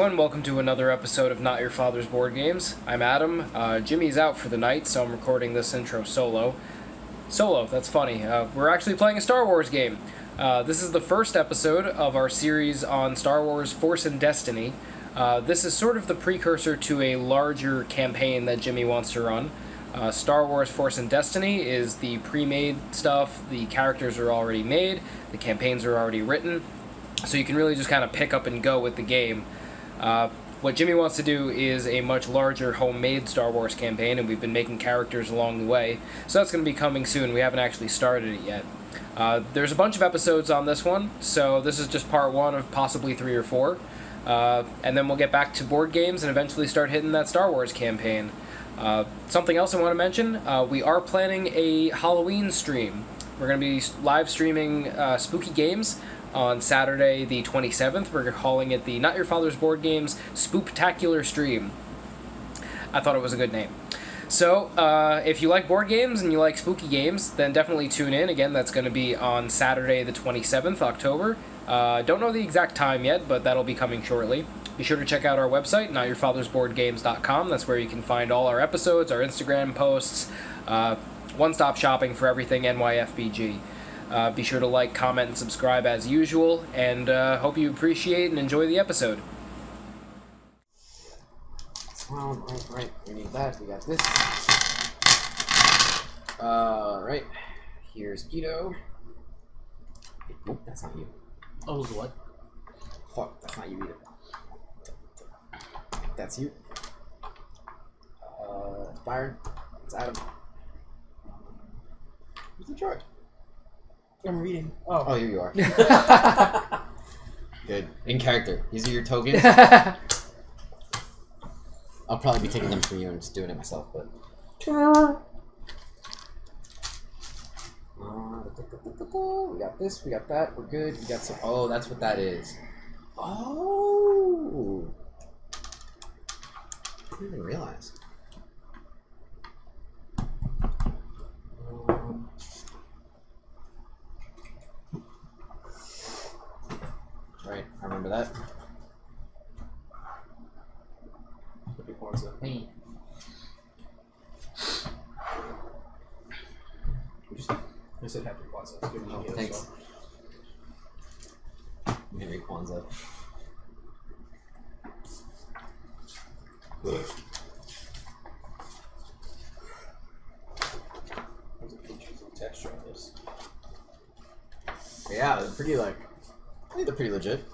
everyone, welcome to another episode of Not Your Father's Board Games. I'm Adam. Jimmy's out for the night, so I'm recording this intro solo. Solo, that's funny. We're actually playing a Star Wars game. This is the first episode of our series on Star Wars Force and Destiny. This is sort of the precursor to a larger campaign that Jimmy wants to run. Star Wars Force and Destiny is the pre-made stuff. The characters are already made. The campaigns are already written. So you can really just kind of pick up and go with the game. What Jimmy wants to do is a much larger homemade Star Wars campaign, and we've been making characters along the way. So that's going to be coming soon. We haven't actually started it yet. There's a bunch of episodes on this one, so this is just part one of possibly 3 or 4. And then we'll get back to board games and eventually start hitting that Star Wars campaign. Something else I want to mention, we are planning a Halloween stream. We're going to be live streaming spooky games on Saturday the 27th. We're calling it the Not Your Father's Board Games Spooktacular Stream. I thought it was a good name. So, if you like board games and you like spooky games, then definitely tune in. Again, that's going to be on Saturday the 27th, October. Don't know the exact time yet, but that'll be coming shortly. Be sure to check out our website, notyourfathersboardgames.com. That's where you can find all our episodes, our Instagram posts, one-stop shopping for everything NYFBG. Be sure to like, comment, and subscribe as usual, and hope you appreciate and enjoy the episode. Right, we need that, we got this. Right, here's Guido. Nope, that's not you. Oh, what? Fuck, that's not you either. That's you. It's Byron. It's Adam. Who's in charge? I'm reading. Oh, here you are. Good. In character. These are your tokens. I'll probably be taking them from you and just doing it myself, but... we got this, we got that, we're good. We got some... Oh, that's what that is. Oh! I didn't even realize. Right, I remember that. Happy Kwanzaa. Hey. I said Happy Kwanzaa. Oh, thanks. Merry Kwanzaa. There's a interesting texture on this. Yeah, they're pretty I think they're pretty legit.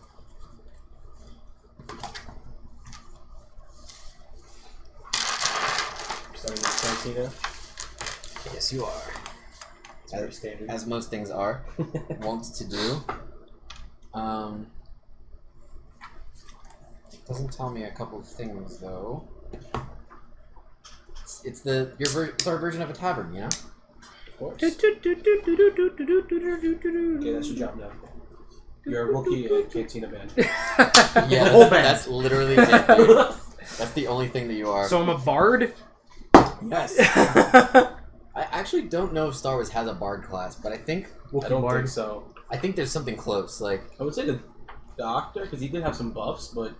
Starting with Cantina. Yes, you are. It's very standard. As most things are. Wont to do. Doesn't tell me a couple of things though. It's our version of a tavern, you know? Of course. Okay, that's your job now. You're a rookie at Cantina Band. Yeah, that's literally it, dude. That's the only thing that you are. So I'm a bard? Yes. I actually don't know if Star Wars has a bard class, but I think think so. I think there's something close. Like I would say the Doctor, because he did have some buffs, but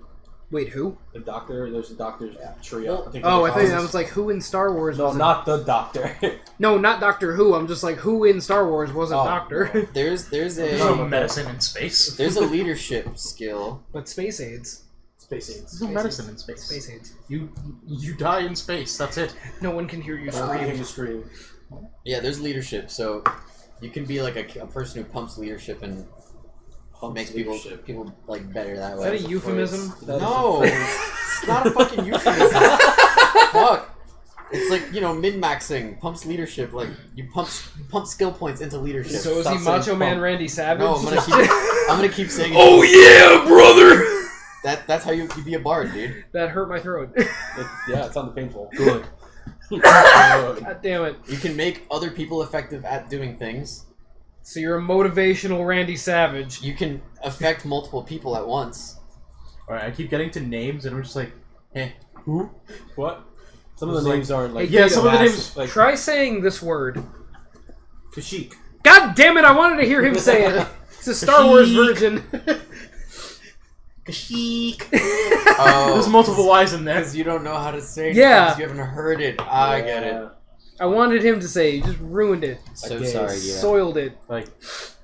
Wait, who? the Doctor, there's a Doctor's trio. I think I was like, who in Star Wars No, was not the Doctor. No, not Doctor Who. I'm just like, who in Star Wars was a doctor? No. there's no medicine in space. There's a leadership skill. But space aids. Space aids. There's no medicine in space. Space aids. You die in space. That's it. No one can hear you I scream. hear you scream. Yeah, there's leadership, so you can be like a person who pumps leadership and makes people like better that way. Is that a euphemism? No, it's not a fucking euphemism. Fuck. It's like, min-maxing, pumps leadership, like you pump skill points into leadership. So is Stop he saying Macho Man pump. Randy Savage? No, I'm gonna keep saying it. Oh yeah, brother. That's how you be a bard, dude. That hurt my throat. It sounded painful. Good. God damn it. You can make other people effective at doing things. So you're a motivational Randy Savage. You can affect multiple people at once. Alright, I keep getting to names and I'm just like, eh. Who? What? Some of the names are like... Yeah, some of the names... Like, try saying this word. Kashyyyk. God damn it, I wanted to hear him say it. It's a Star Wars version. Kashyyyk. Oh, There's multiple Y's in there. because you don't know how to say it. Yeah. because you haven't heard it. I get it. I wanted him to say, you just ruined it. So Okay, sorry, yeah. Soiled it. Like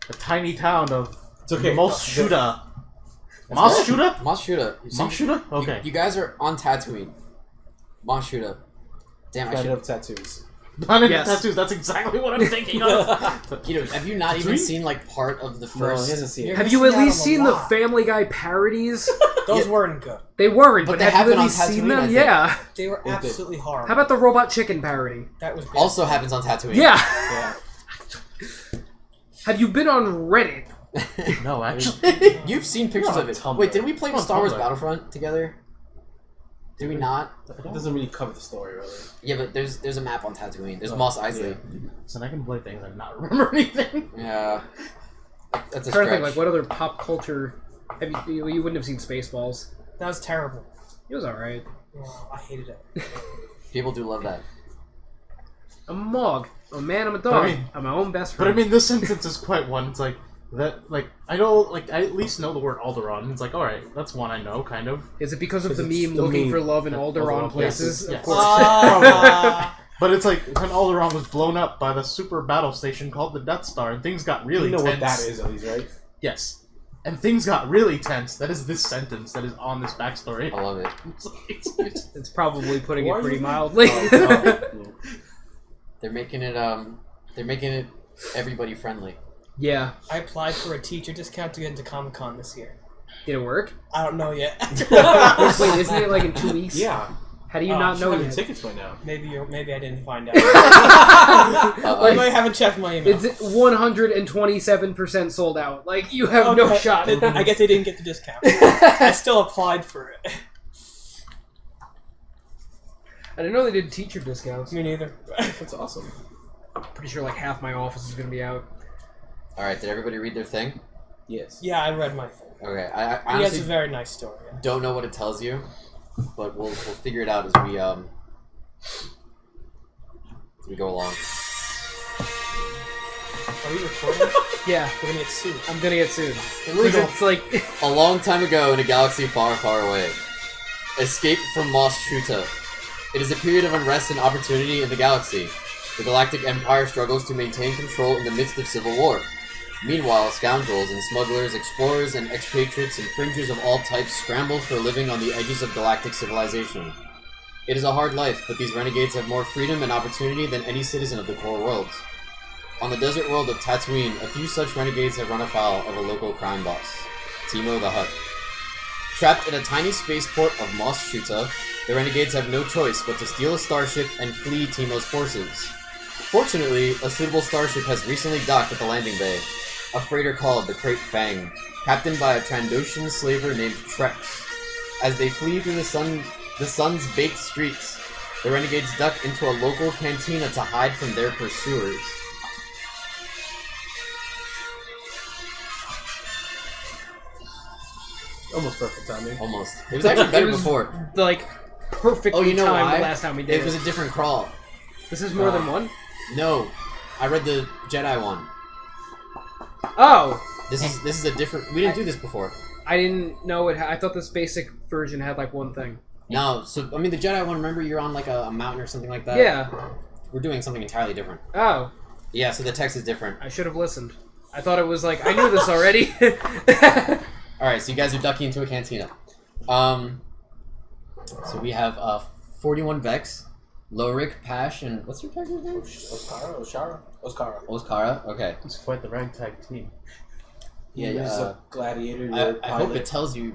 a tiny town of It's okay. Moshuda. Moshuda? Mashuda. Moshuda? Okay. You guys are on Tatooine. Mashuda. Damn, I Planet should. of tattoos. Planet Yes. tattoos. That's exactly what I'm thinking of. You know, have you not even Tatooine? seen like part of the No, first? he hasn't seen it. Have you at missing out least on a seen the lot. Family Guy parodies? Those Yeah. weren't good. They weren't, But but they have you happen at on least seen Tatooine, I them? think. Yeah. They were Okay. absolutely horrible. How about the Robot Chicken parody? That was bad. Also happens on Tatooine. Yeah. Yeah. Have you been on Reddit? No, actually. You've seen pictures You're of on it. Tumblr. Wait, did we play You're on Star Wars Tumblr. Battlefront together? Did we not? It doesn't really cover the story, really. Yeah, but there's a map on Tatooine. There's Mos Eisley. So I can play things and not remember anything. Yeah. That's a I'm trying to stretch. think, like, what other pop culture... You wouldn't have seen Spaceballs. That was terrible. It was alright. Oh, I hated it. People do love that. I'm a Mog. I'm a man, I'm a But dog. I mean- I'm my own best But friend. I mean, this sentence is quite one. It's like that. Like I know, like I at least know the word Alderaan. It's like, all right, that's one I know, kind of. Is it because of the Because it's meme the looking meme. for love in Alderaan Yes, places? yes. Of course. But it's like when Alderaan was blown up by the super battle station called the Death Star, and things got really You know tense. what that is, at least, right? Yes. And things got really tense. That is this sentence that is on this backstory. I love it. It's probably putting Why it are pretty you- mildly. They're making it everybody friendly. Yeah. I applied for a teacher discount to get into Comic-Con this year. Did it work? I don't know yet. Wait, isn't it like in 2 weeks? Yeah. How do you Oh, not know Have yet? tickets by now. maybe I didn't find out. Uh-oh. I haven't checked my email. It's 127% sold out. Like, you have no Okay. shot. I guess they didn't get the discount. I still applied for it. I didn't know they did teacher discounts. Me neither. That's awesome. Pretty sure like half my office is going to be out. Alright, did everybody read their thing? Yes. Yeah, I read my thing. Okay, I He has a honestly very nice story. Yeah. don't know what it tells you, but we'll figure it out as we go along. Are we recording? Yeah, We're gonna get sued. I'm going to get sued. Illegal. It's like... A long time ago in a galaxy far, far away, escape from Mos Shuta. It is a period of unrest and opportunity in the galaxy. The Galactic Empire struggles to maintain control in the midst of civil war. Meanwhile, scoundrels and smugglers, explorers and expatriates and fringers of all types scramble for a living on the edges of galactic civilization. It is a hard life, but these renegades have more freedom and opportunity than any citizen of the core worlds. On the desert world of Tatooine, a few such renegades have run afoul of a local crime boss, Timo the Hutt. Trapped in a tiny spaceport of Mos Shuta, the renegades have no choice but to steal a starship and flee Timo's forces. Fortunately, a suitable starship has recently docked at the landing bay, a freighter called the Crate Fang, captained by a Trandoshan slaver named Trex. As they flee through the sun's baked streets, the renegades duck into a local cantina to hide from their pursuers. Almost perfect timing. Almost. It was actually better It was, before. like, perfectly Oh, you know timed why? the last time we did It was a different crawl. This is more than one? No, I read the Jedi one. Oh! This is a different. We didn't do this before. I didn't know it. I thought this basic version had like one thing. No, so I mean the Jedi one. Remember, you're on like a mountain or something like that. Yeah. We're doing something entirely different. Oh, Yeah, so the text is different. I should have listened. I thought it was like I knew this already. All right, so you guys are ducking into a cantina. So we have 41 Vex, Lorik, Pash, and what's your character's name? Oskara. Oskara. Okay. It's quite the ragtag team. Yeah, He was yeah. a gladiator. I hope it tells you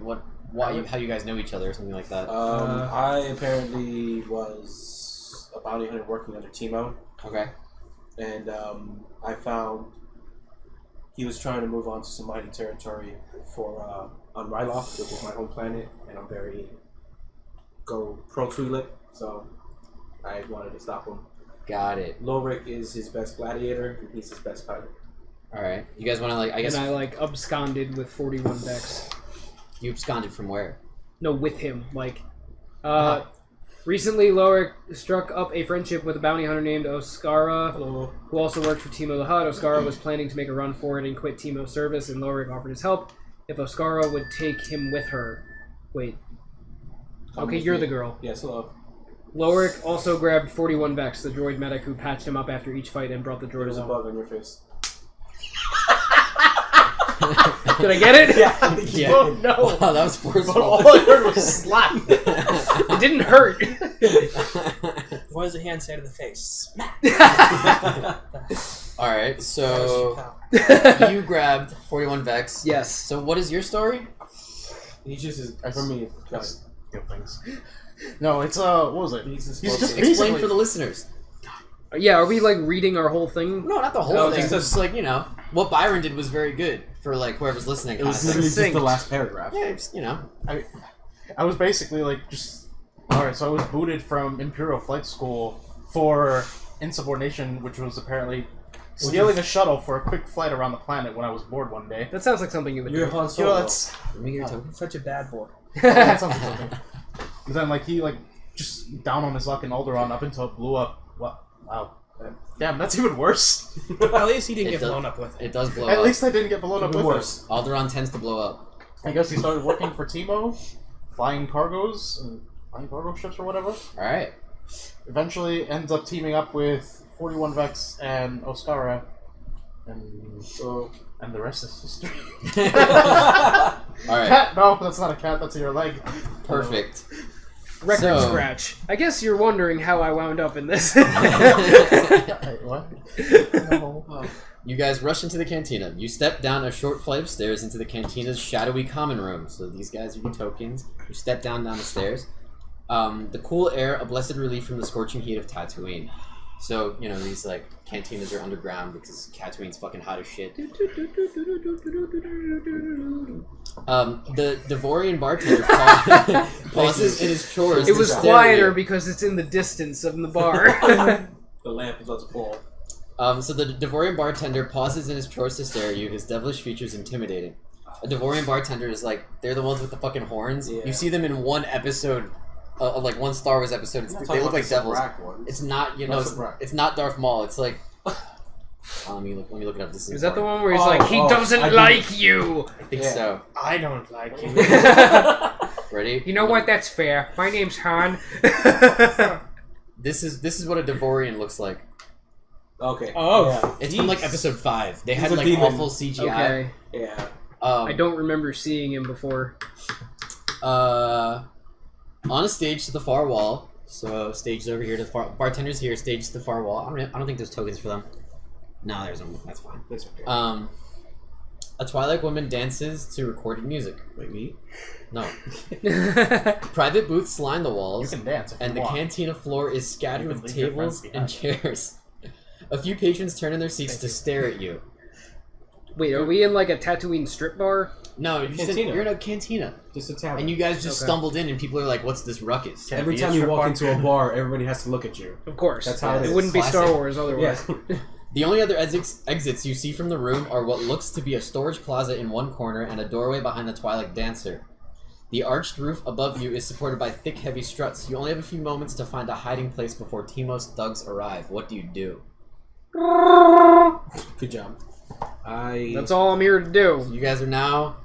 how you guys know each other or something like that. I apparently was a bounty hunter working under Timo, Okay. and I found he was trying to move on to some mighty territory for on Ryloth, which is my home planet, and I'm very pro Twi'lek, so I wanted to stop him. Got it. Lorik is his best gladiator, and he's his best pilot. All right. You guys want to I guess And I like absconded with 41 decks. you absconded from where? No, with him. Recently, Lorik struck up a friendship with a bounty hunter named Oskara, Hello. who also worked for Timo the Hutt. Oskara was planning to make a run for it and quit Timo's service, and Lorik offered his help. if Oscara would take him with her. Wait. Come Okay, with you're me. the girl. Yes, hello. Lowrick also grabbed 41 Vex, the droid medic who patched him up after each fight and brought the There droid was a along. bug on your face. Did I get it? Yeah, I think you Yeah. Oh did. no! Wow, that was forceful. All I heard was slap. It didn't hurt. What does a hand say to the face? Smack. Alright, so you grabbed 41 Vex. Yes. So what is your story? He just is, for me, That's good things. No, it's what was it? he's He's just Explain basically for the listeners. Yeah, are we like reading our whole thing? No, not the whole Oh, thing. okay. Just like, you know, what Byron did was very good for like whoever's listening. It was kind of literally thing. just the last paragraph. Yeah, it's, you know. I was basically like just alright, so I was booted from Imperial Flight School for insubordination, which was apparently stealing a shuttle for a quick flight around the planet when I was bored one day. That sounds like something you would You're do. Han You Solo. know, that's Let me get your token. Such a bad boy. that sounds like something. But then like he like just down on his luck in Alderaan up until it blew up. Wow. Damn, that's even worse. At least he didn't It get does- blown up with it. It does blow At up. least I didn't get blown up Even with worse. Alderaan tends to blow up. it. I guess he started working for Timo, flying cargos and flying cargo ships or whatever. Alright. Eventually ends up teaming up with 41 Vex and Oscara, and the rest is history. Alright. Cat? No, that's not a cat. That's your leg. Perfect. Record So- scratch. I guess you're wondering how I wound up in this. Wait, what? No. You guys rush into the cantina. You step down a short flight of stairs into the cantina's shadowy common room. So these guys are your tokens. You step down the stairs. The cool air, a blessed relief from the scorching heat of Tatooine. So, you know, these, like, cantinas are underground because Tatooine's fucking hot as shit. The Devorian bartender pauses in his chores. It to was stare at quieter you. because it's in the distance of the bar. The lamp is about to fall. So the Devorian bartender pauses in his chores to stare at you, his devilish features intimidating. A Devorian bartender is like, they're the ones with the fucking horns. Yeah. You see them in one episode, like one Star Wars episode. They look like devils. It's not, you know, it's not Darth Maul. It's like, let me look it up. This Is that the important. one where he's like, he I doesn't do- like you? I think Yeah. so. I don't like you. Ready? You know what? That's fair. My name's Han. This is what a Devorian looks like. Okay. Oh. Yeah. It's from like episode 5. They He's had a like demon. awful CGI. Okay. Yeah. I don't remember seeing him before. On a stage to the far wall. So stage over here to the far. Bartender's here. Stage to the far wall. I don't think there's tokens for them. No, there's no. That's fine. That's okay. A Twilight woman dances to recorded music. Wait, me? No. Private booths line the You walls, can dance if and you the want. cantina floor is scattered You can with leave your friends tables and behind. chairs. A few patrons turn in their seats to stare at you. Wait, are we in like a Tatooine strip bar? No, Cantina. you're in a cantina, Just a tavern. and you guys just Okay. stumbled in, and people are like, "What's this ruckus?" Can it Every be a time you strip walk bar? into a bar, everybody has to look at you. Of course. That's how it It is. wouldn't be Classic. Star Wars otherwise. Yeah. The only other exits you see from the room are what looks to be a storage closet in one corner and a doorway behind the Twilight dancer. The arched roof above you is supported by thick, heavy struts. You only have a few moments to find a hiding place before Timos thugs arrive. What do you do? Good job. That's all I'm here to do. You guys are now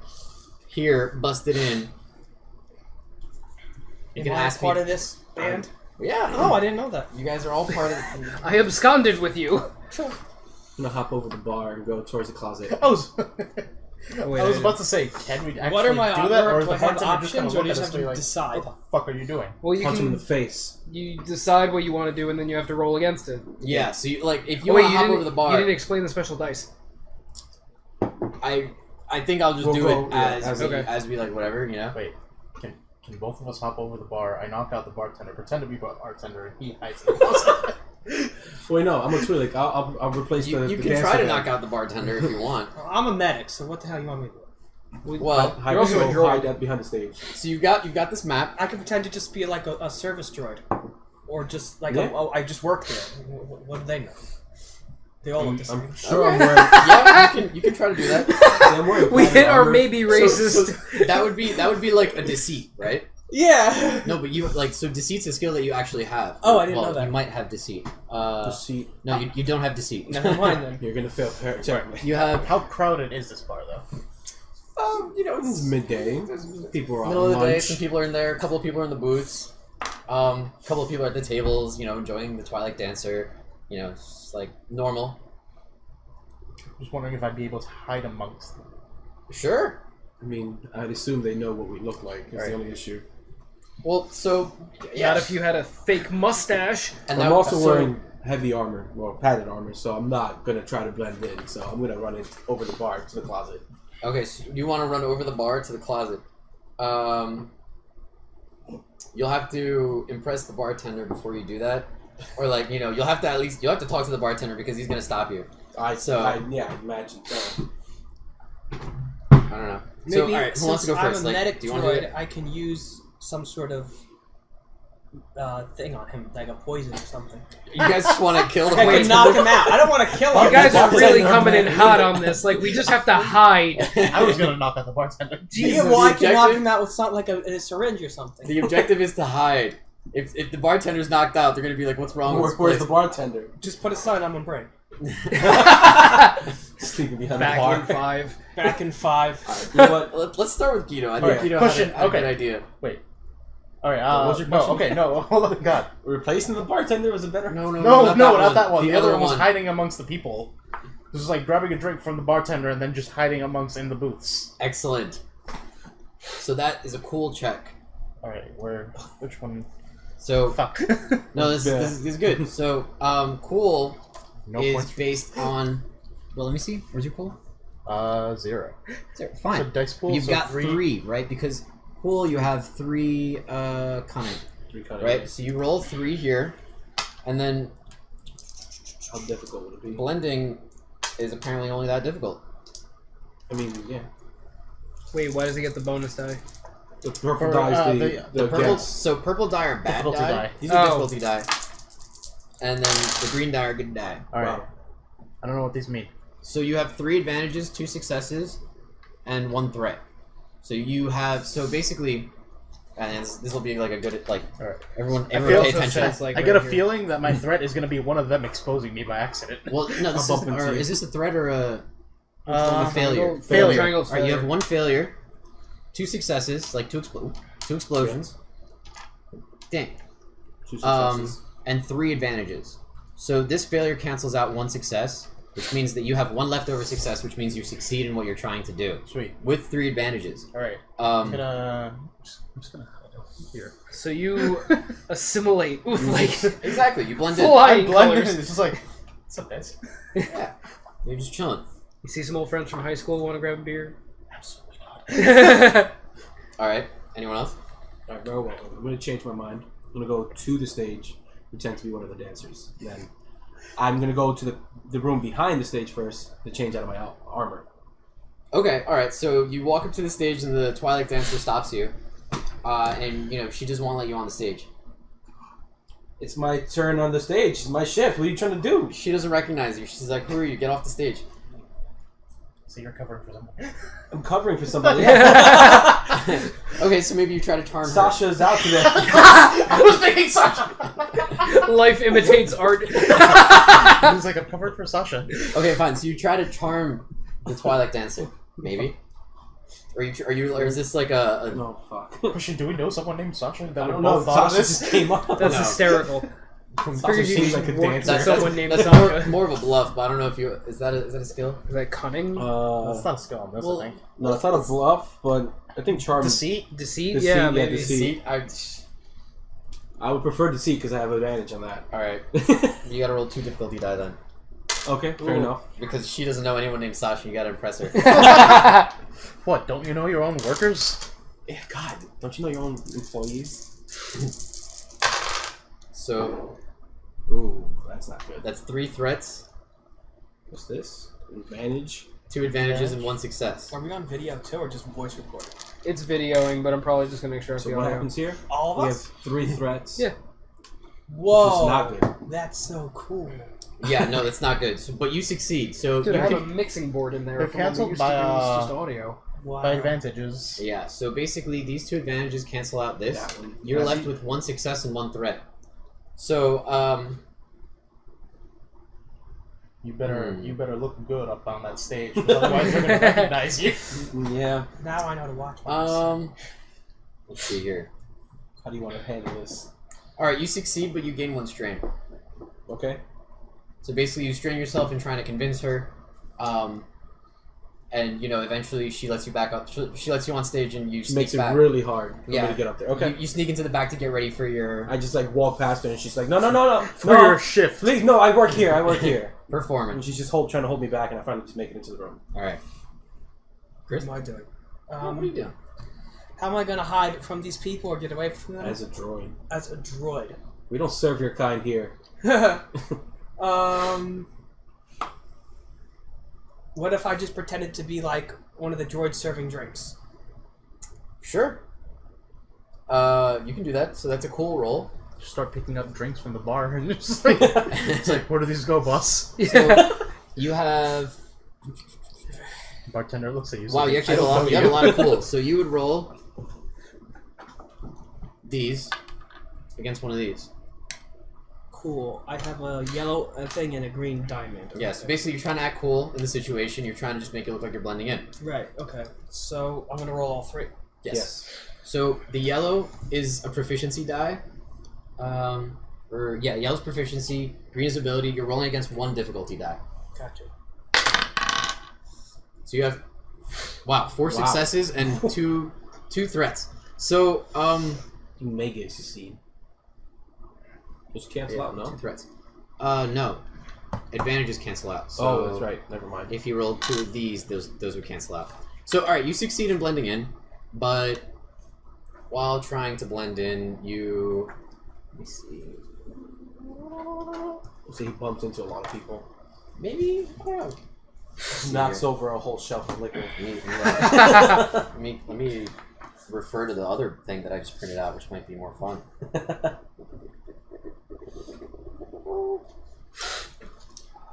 here, busted in. You can Am I ask part me. of this band? Yeah. Oh, I didn't know that. You guys are all part of. I absconded with you. I'm gonna hop over the bar and go towards the closet. I was, Oh, wait, I was about to say, can we actually What are my do that, or is do the I have bartender just gonna options, or do look you at just us have and be to like, decide? "What the fuck are you doing?" Well, you Punch him in can the face. you decide what you want to do, and then you have to roll against it. Yeah. So you like if you Oh, want wait, to you hop didn't, over the you bar, didn't explain the special dice. I think I'll just We'll do go- it yeah, as we like whatever, you know. Wait, can both of us hop over the bar? I knock out the bartender, pretend to be bartender, and he hides in the closet. Wait, no, I'm a Twi'lek. I'll replace You, the. you the can dancer try to guy. knock out the bartender if you want. I'm a medic, so what the hell you want me to do? Well, Hide, You're also a droid. hide that behind the stage. so you've got this map. I could pretend to just be like a service droid, or just like Yeah. I just work there. What do they know? They all look the same. I'm sure Okay. I'm wearing. Yeah, you can try to do that. I'm wearing We platinum hit our armor. maybe racist. So that would be like a deceit, right? Yeah. No, but you like so deceit's a skill that you actually have. Oh, I didn't well, know that. You might have deceit. Deceit. No, you don't have deceit. Never mind then. You're gonna fail terribly. You have How crowded is this bar, though? It's midday. People are on Middle of the day, lunch. some people are in there, a couple of people are in the booths, a couple of people are at the tables, enjoying the Twilight Dancer, it's like normal. Just wondering if I'd be able to hide amongst them. Sure. I mean, I'd assume they know what we look like. Is the only issue. Well, so Not if you had a fake mustache. and I'm that- also so- wearing heavy armor, padded armor, so I'm not gonna try to blend in. So I'm gonna run it over the bar to the closet. Okay, so you want to run over the bar to the closet. You'll have to impress the bartender before you do that, or you'll have to talk to the bartender because he's gonna stop you. I imagine so. don't know. Maybe So, all right, who wants to go since first? I'm a medic do you want to do droid, it? I can use some sort of thing on him, like a poison or something. You guys just want to kill the I can bartender? knock him out. I don't want to kill him. You guys are really Bartender, coming in man. hot on this. Like, we just have to hide. I was gonna knock out the bartender. Yeah, well, I can knock objective- him out with something like a syringe or something. The objective is to hide. If the bartender's knocked out, they're gonna be like, "What's wrong with this Where's the place?" bartender? Just put a sign on my brain. Sleeping behind Back the bar. in 5. Back in 5. Alright, you know what? Let's start with Guido. I think Alright, Guido question, had a good okay. idea. Alright, What was your no, question? okay, no, hold on, God. Replacing the bartender was a better. No, Not that one. The other one was one. hiding amongst the people. This is like grabbing a drink from the bartender and then just hiding amongst in the booths. Excellent. So that is a cool check. Alright, which one? So Fuck. no, this is good. So cool No is points. based on. Well, let me see. Where's your cool? 0. There, So fine. dice pool, You've so got 3. 3, right? Because cool, you have 3 cunning, 3 cunning. right? So you roll 3 here, and then How difficult would it be? blending is apparently only that difficult. I mean, yeah. Wait, why does he get the bonus die? The purple For, die is the the Purple, guess. so purple die are bad Difficulty die. die. These are Oh. difficulty die, and then the green die are good die. Alright. Wow. I don't know what these mean. So you have 3 advantages, 2 successes, and 1 threat. So you have basically, and this will be like a good Alright. everyone feel pay so attention. says, like, I get right a here. feeling that my threat is going to be one of them exposing me by accident. Well, no, this I'll bump into you. is this a threat or a Uh, failure? Failure. Triangle's Alright, you failure. have 1 failure, 2 successes, like 2 explosions. Dang. 2 successes. And 3 advantages. So this failure cancels out 1 success, which means that you have 1 leftover success, which means you succeed in what you're trying to do. Sweet. With 3 advantages. Alright. Um, I'm just gonna here. So you assimilate with, like, exactly, you blend in. flying I'm blending. colors. It's just like, what's up, guys? Yeah. You're just chilling. You see some old friends from high school, want to grab a beer? Absolutely not. Alright, anyone else? Alright, very well. I'm going to change my mind. I'm going to go to the stage, pretend to be one of the dancers. Then I'm going to go to the room behind the stage first to change out of my armor. Okay, alright, so you walk up to the stage and the Twilight Dancer stops you. And, she doesn't want to let you on the stage. It's my turn on the stage. It's my shift. What are you trying to do? She doesn't recognize you. She's like, who are you? Get off the stage. So you're covering for someone. I'm covering for somebody. Okay, so maybe you try to charm her. Sasha's out today. I was thinking Sasha! Life imitates art. He's like, I'm covered for Sasha. Okay, fine. So you try to charm the Twilight Dancer, maybe. Or is this like a No, fuck. Question, do we know someone named Sasha that I would don't know. both thought of Sasha this? just came up. That's No. hysterical. Sasha Figured you seems like a worked dancer. with someone named that's Sasha. more of a bluff, but I don't know if you is that a skill? Is that cunning? That's not a skill on this, well, I think. No, it's not a bluff, but I think charm. Deceit? Deceit? Deceit, Yeah, yeah, maybe. deceit. I I would prefer deceit because I have advantage on that. all right. You gotta roll 2 difficulty die then, Okay, fair Ooh. enough. because she doesn't know anyone named Sasha. You gotta impress her. What, don't you know your own workers? Yeah, God, don't you know your own employees? So Ooh, that's not good. that's 3 threats, What's this? Advantage. 2 advantages, and 1 success. Are we on video too, or just voice recording? It's videoing, but I'm probably just going to extract So the what audio. happens here? All We of have us? 3 threats. Yeah. Whoa! Which is not good. That's so cool. Yeah, no, that's not good. So, but you succeed. So Dude, you I have can- a mixing board in there. They're from when we canceled used by, to use just audio. Wow. By advantages. yeah. So basically, these 2 advantages cancel out this. That one. You're left with 1 success and 1 threat. So You better look good up on that stage, 'cause otherwise they're gonna recognize you. Yeah. Now I know to watch myself. Let's see here. How do you want to handle this? Alright, you succeed, but you gain 1 strain. Okay. So basically, you strain yourself in trying to convince her, and eventually she lets you back up. She lets you on stage, and you sneak Makes it back. really hard for me to get up there. Okay. You sneak into the back to get ready for your I just walk past her, and she's like, no. For your shift. Please, no, I work here. And performance. she's just trying to hold me back, and I finally just make it into the room. All right, Chris. What am I doing? What are you doing? How am I going to hide from these people or get away from them? As a droid. As a droid. We don't serve your kind here. What if I just pretended to be like one of the droids serving drinks? Sure. You can do that. So that's a cool roll. Just start picking up drinks from the bar and just like, it's like, where do these go, boss? So you have. Bartender looks at you. Wow, you actually have a lot of cool. So you would roll these against one of these. Cool. I have a yellow thing and a green diamond. Okay. Yeah, so basically you're trying to act cool in the situation. You're trying to just make it look like you're blending in. Right, okay. So I'm going to roll all 3. Yes. So the yellow is a proficiency die. Yellow's proficiency, green is ability. You're rolling against 1 difficulty die. Gotcha. So you have, 4 successes and two threats. So, You may get succeed. Just cancel out, no? 2 threats. No. Advantages cancel out. So Oh, that's right. Never mind. If you roll 2 of these, those would cancel out. So, alright, you succeed in blending in, but while trying to blend in, you... Let me see. So he bumps into a lot of people. Maybe? I don't know. Knocks over a whole shelf of liquor. Let me refer to the other thing that I just printed out, which might be more fun.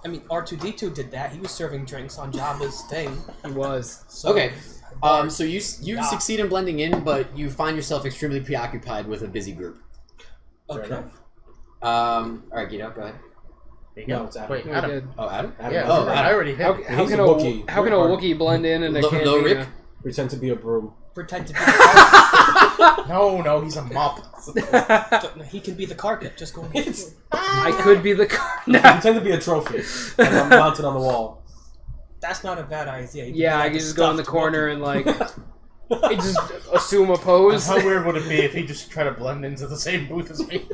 I mean, R2-D2 did that. He was serving drinks on Jabba's thing. He was. So, Okay. So you succeed in blending in, but you find yourself extremely preoccupied with a busy group. Fair Okay. enough. Alright, Guido, go ahead. There you go. No, it's Adam. Wait, Oh, Adam. good. Oh, Adam? Yeah, Oh, I Adam. already hit. How He's can a a Wookiee. how can a Hard. Wookiee blend in a Low cantina? Rick? Pretend to be a broom. Pretend to be the carpet. No, he's a mop. He can be the carpet. Just go. I could be the Pretend to be a trophy. And I'm mounted on the wall. That's not a bad idea. You can Yeah, be I like can a just go in the stuffed corner Wookiee. and like just assume a pose. How weird would it be if he just tried to blend into the same booth as me?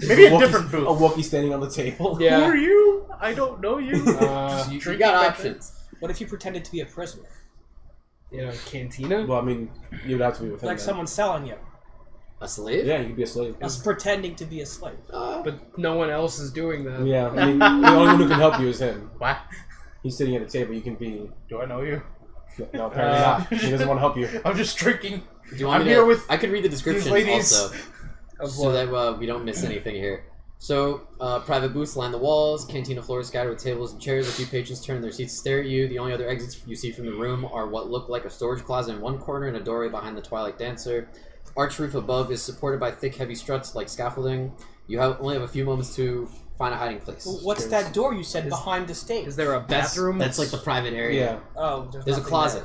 Maybe a different booth. A Wookiee standing on the table. Yeah. Who are you? I don't know you. You Drinking got my options. What if you pretended to be a prisoner? Cantina. Well, I mean, you'd have to be with him. Like then. someone selling you. A slave? Yeah, you could be a slave. Us pretending to be a slave. But no one else is doing that. Yeah, I mean, the only one who can help you is him. What? He's sitting at a table. You can be. Do I know you? No, apparently not. He doesn't want to help you. I'm just drinking. Do you want I'm me here to, with I could read the description ladies. also, Of so that we don't miss anything here. So, private booths line the walls, cantina floors scattered with tables and chairs. A few patrons turn their seats to stare at you. The only other exits you see from the room are what look like a storage closet in one corner and a doorway behind the Twilight Dancer. Arch roof above is supported by thick, heavy struts like scaffolding. You only have a few moments to find a hiding place. What's that door you said behind the stage? Is there a That's, bathroom? that's like the private area. Yeah. Oh, There's a nothing closet.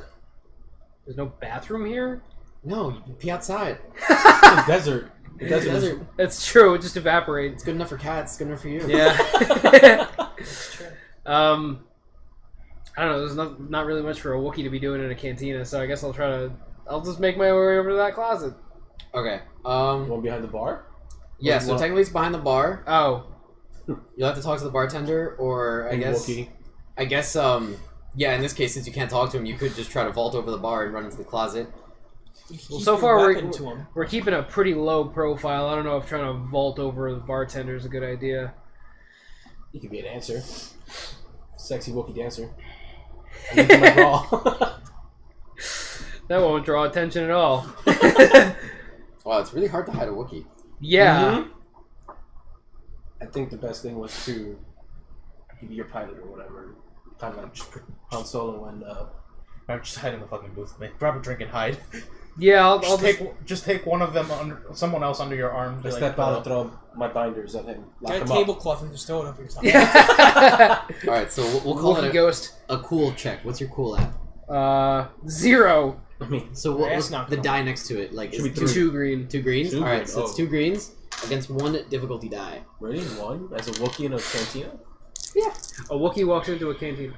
There's no bathroom here. No, you can pee outside. The desert. The It's desert. a is- desert. That's true. It just evaporates. It's good enough for cats. It's good enough for you. Yeah. That's true. I don't know. There's not really much for a Wookiee to be doing in a cantina, so I guess I'll just make my way over to that closet. Okay. One behind the bar? Yeah. What- So what- technically, it's behind the bar. Oh, You'll have to talk to the bartender, or I And guess. Wookiee. I guess. Yeah. In this case, since you can't talk to him, you could just try to vault over the bar and run into the closet. well, Keep so your far weapon to him. we're keeping a pretty low profile. I don't know if trying to vault over the bartender is a good idea. You could be a dancer. Sexy Wookiee dancer. You can like raw. That won't draw attention at all. Wow, it's really hard to hide a Wookiee. Yeah. I think the best thing was to be your pilot or whatever. Kind of like Han Solo and Alright, just hide in the fucking booth. Mate. Grab a drink and hide. Yeah, I'll Just take one of them, someone else under your arm. I step out and throw my binders at him. Lock Get a him up. tablecloth and just throw it over your top. Alright, so we'll call Wookie it Ghost. a cool check. What's your cool at? 0. I mean, So That's what's not the cool. die next to it? Like, Should is be 2 green. 2 greens? Two Alright, green, so it's oh. 2 greens against 1 difficulty die. really? One? As a Wookiee in a cantina? A Wookiee walks into a canteen.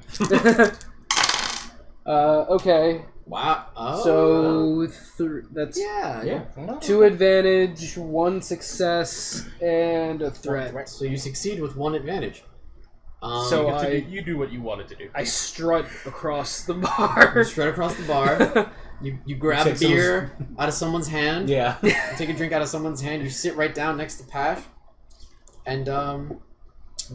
Okay. Wow. Oh. So that's Yeah. 2 advantage, 1 success, and a threat. So you succeed with 1 advantage. So you do what you wanted to do. I strut across the bar. straight across the bar. You grab a Take beer out of someone's hand. Yeah. You take a drink out of someone's hand. You sit right down next to Pash. And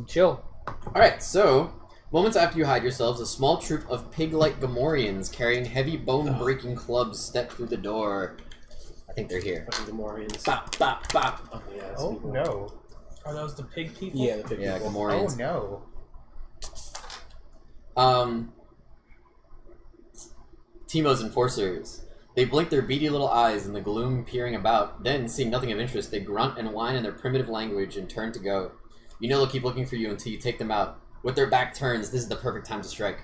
Chill. Alright, so moments after you hide yourselves, a small troop of pig-like Gamorreans carrying heavy bone-breaking clubs step through the door. I think they're here. Fucking Gamorreans. Bop, bop, bop. Oh, yeah, that's Oh people. no. Are those the pig people? Yeah, the big Yeah, people. Oh Gamorreans. no. Teimo's enforcers. They blink their beady little eyes in the gloom peering about, then, seeing nothing of interest, they grunt and whine in their primitive language and turn to go. You know they'll keep looking for you until you take them out. With their back turns, this is the perfect time to strike.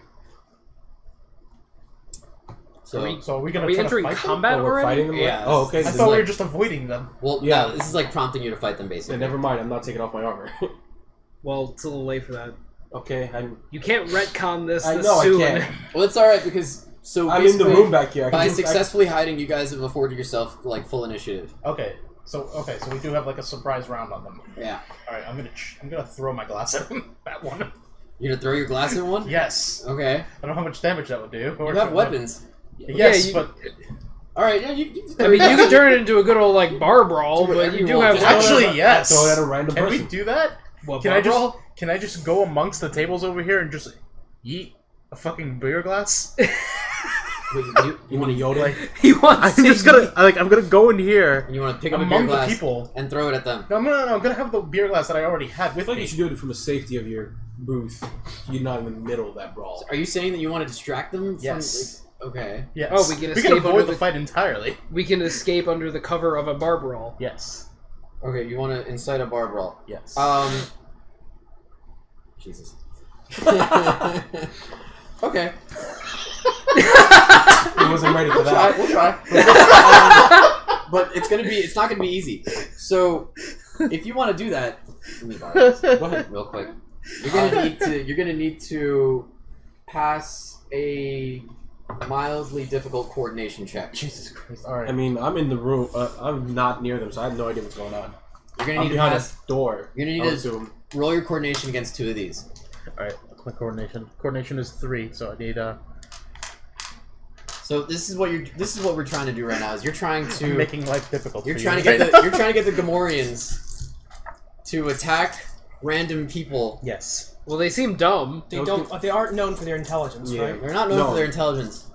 So, So are we gonna Are we try entering to fight combat Oh, we're already? fighting them? Yeah. Oh, okay. I This is thought we like- were just avoiding them. well, Yeah. no, this is like prompting you to fight them, Yeah, basically. never mind. I'm not taking off my armor. Well, it's a little late for that. Okay, I'm You can't retcon this I this know, I soon. can't. Well, it's alright, because... So in the basically, room back here. I by can do- successfully hiding, you guys have afforded yourself, like, full initiative. Okay, so we do have like a surprise round on them. Yeah. All right, I'm gonna throw my glass at them. That one. You're gonna throw your glass at one? Yes. Okay. I don't know how much damage that would do. You have weapons. Yes, Yeah, but Alright, yeah, you I mean, you can turn it into a good old like bar brawl, Do but whatever you you do want. have actually, yes. Throw it at a random Can person. we do that? What, Can bar I just brawl? can I just go amongst the tables over here and just yeet a fucking beer glass? Wait, You want to yodel? Like, He wants I'm to just gonna I'm gonna go in here you want to pick up a beer among the glass people. and throw it at them. No, I'm gonna have the beer glass that I already had I with feel like me. you should do it from the safety of your booth. You're not in the middle of that brawl. Are you saying that you want to distract them? From, Yes. like, okay. Yes. Oh, we can escape under avoid the- the fight entirely. We can escape under the cover of a bar brawl. Yes. Okay, you want to incite a bar brawl. Yes. Jesus. Okay. He wasn't ready for that. We'll try. But it's not gonna be easy. So, if you want to do that, let me borrow this. Go ahead, real quick. You're gonna need to pass a mildly difficult coordination check. Jesus Christ. All right. I mean, I'm in the room. I'm not near them, so I have no idea what's going on. You're gonna I'm need to behind pass. a door. You're gonna I need would to assume. roll your coordination against 2 of these. All right. What's my coordination? Coordination is 3, so I need So this is what we're trying to do right now. Is you're trying to making life difficult. You're for trying you. to get the Gamorreans to attack random people. Yes. Well, they seem dumb. They aren't known for their intelligence, Yeah. right? They're not known No. for their intelligence.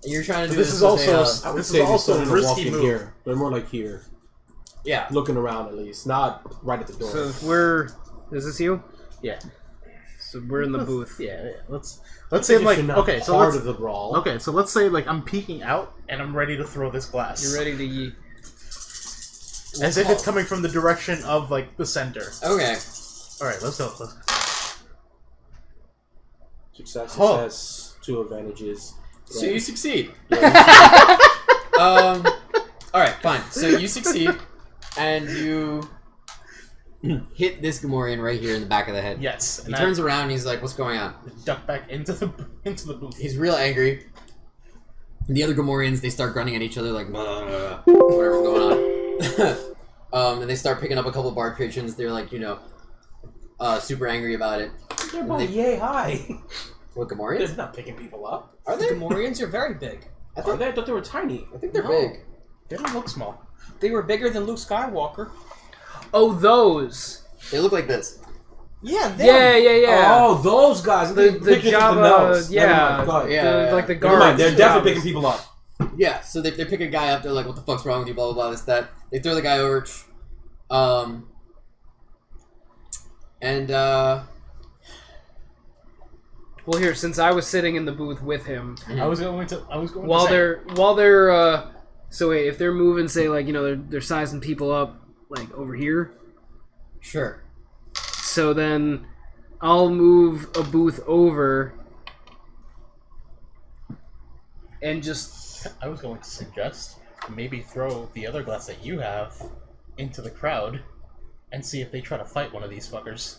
And you're trying to do This this, is with also I would This say is they're also starting a to walk risky in move. here, but more like here, yeah. looking around at least, not right at the door. So if we're... Is this you? Yeah. So we're in the booth. Yeah. Let's say like okay. So part let's of the brawl. okay. So let's say like I'm peeking out and I'm ready to throw this glass. You're ready to yeet. As if it's coming from the direction of like the center. Okay. All right. Let's go. Success, Oh. success, 2 advantages. So you succeed. Yeah. All right, fine. So you succeed, and you hit this Gamorrean right here in the back of the head. Yes. He turns around and he's like, "What's going on?" duck back into the booth. He's real angry. And the other Gamorreans, they start grunting at each other like, "Blah," whatever's going on. And they start picking up a couple bar patrons. They're like, super angry about it. They're both yay high. What, Gamorreans? They're not picking people up. Are The they? Gamorreans are very big. I Are think, they? I thought they were tiny. I think they're No. big. They don't look small. They were bigger than Luke Skywalker. Oh, those. They look like this. Yeah, them. Yeah. Oh, those guys. The They picked Java- something else. yeah. Never mind. Go ahead. Yeah. Like the Never mind. guards. They're definitely picking people up. Yeah, so they pick a guy up, they're like, "What the fuck's wrong with you, blah, blah, blah, this, that." They throw the guy over, and, Well, here, since I was sitting in the booth with him, I was going to while say, they're so wait, if they're moving, say like they're sizing people up like over here. Sure. So then I'll move a booth over and just... I was going to suggest maybe throw the other glass that you have into the crowd and see if they try to fight one of these fuckers.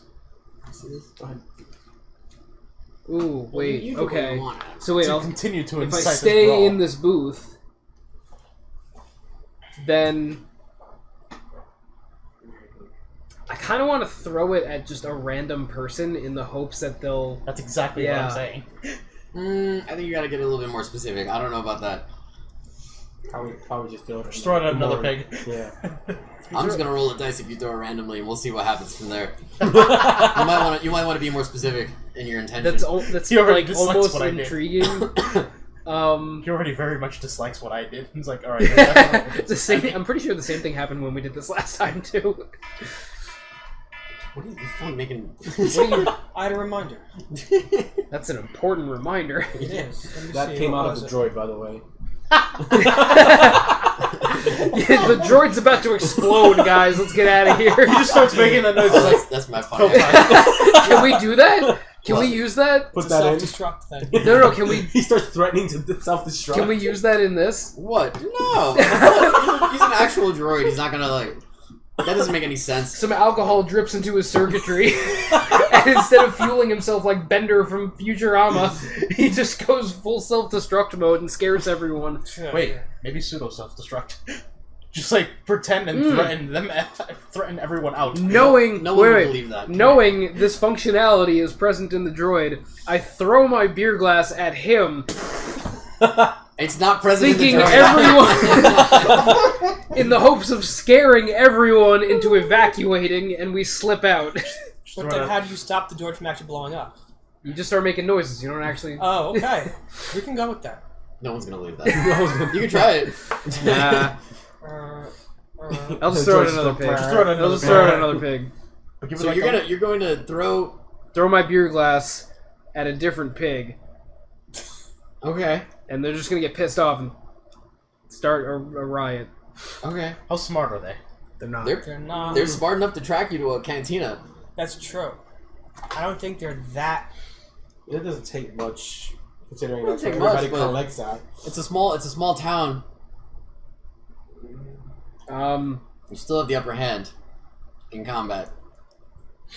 Ooh, wait, You do what you okay. want. So wait, To I'll, continue to if I incite this stay brawl. in this booth, then I kind of want to throw it at just a random person in the hopes that they'll... That's exactly what Yeah. I'm saying. I think you gotta get a little bit more specific. I don't know about that. Probably just throw it. Just throw it at another pig. Yeah. I'm just gonna roll the dice if you throw it randomly, and we'll see what happens from there. You might want to be more specific in your intention. That's He already like dislikes almost what I did. intriguing. He already very much dislikes what I did. He's like, alright, that's the same. I'm pretty sure the same thing happened when we did this last time too. What are you fun making? What do you, I had a reminder. that's an important reminder. It is. Let me That see, came what out of was the it? droid, by the way. Yeah, the droid's about to explode, guys. Let's get out of here. He just starts making that noise. Oh, Like, that's my fun. Can we do that? Can we use that? Put It's a that in. self-destruct thing. No, can we? He starts threatening to self-destruct. Can we use that in this? What? No. He's an actual droid. He's not gonna like. That doesn't make any sense. Some alcohol drips into his circuitry, and instead of fueling himself like Bender from Futurama, he just goes full self-destruct mode and scares everyone. wait, maybe pseudo self-destruct. Just like pretend and threaten everyone out. Knowing, No one would wait, believe that. knowing this functionality is present in the droid, I throw my beer glass at him, It's not present thinking in the droid. everyone, in the hopes of scaring everyone into evacuating, and we slip out. But then how do you stop the droid from actually blowing up? You just start making noises. You don't actually. Oh, okay. We can go with that. No one's gonna believe that. You can try it. Nah. I'll just The throw it droid's at another still pig. playing. Just throw it at I'll just another throw it at pig. another pig. But give it So like you're going to throw. Throw my beer glass at a different pig, Okay. and they're just gonna get pissed off and start a riot. Okay. How smart are they? They're not. They're not. They're smart enough to track you to a cantina. That's true. I don't think they're that. It doesn't take much, considering It doesn't that's take what much, everybody but- collects that. It's a small town. You still have the upper hand in combat.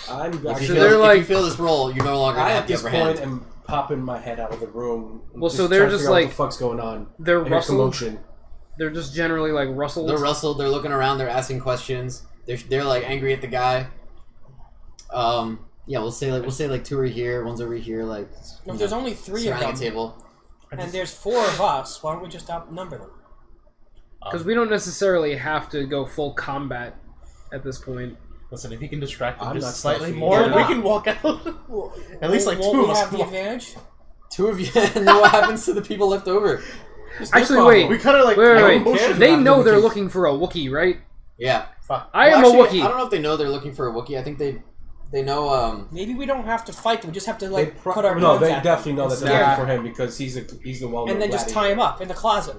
I'm If you, actually. So they're feel, like- if you feel this roll, you no longer I have at the this upper point hand. am popping my head out of the room. Well, so trying they're to just figure out like- what the fuck's going on. They're I hear rustled. commotion. They're just generally like rustled. They're rustled. They're looking around. They're asking questions. They're like angry at the guy. Yeah, we'll say like two are here, one's over here, like. If there's only three of surrounding them, a table. and there's four of us, why don't we just outnumber them? Because we don't necessarily have to go full combat at this point. Listen, if you can distract them I'm just not slightly stealthy. more, Yeah. we can walk out. At least like Won't two we of us have can the walk. advantage? Two of you, and then what happens to the people left over? Actually, problem. wait. We kind of like Wait, I wait, don't care wait. They about know them they're because- looking for a Wookiee, right? Yeah. Fuck. I am Well, a actually, Wookiee. I don't know if they know they're looking for a Wookiee. I think they know. Maybe we don't have to fight them. We just have to They like put our no, guns they at definitely them know that and they're scare looking them. for him because he's the well-known And then just tie gladiator. him up in the closet.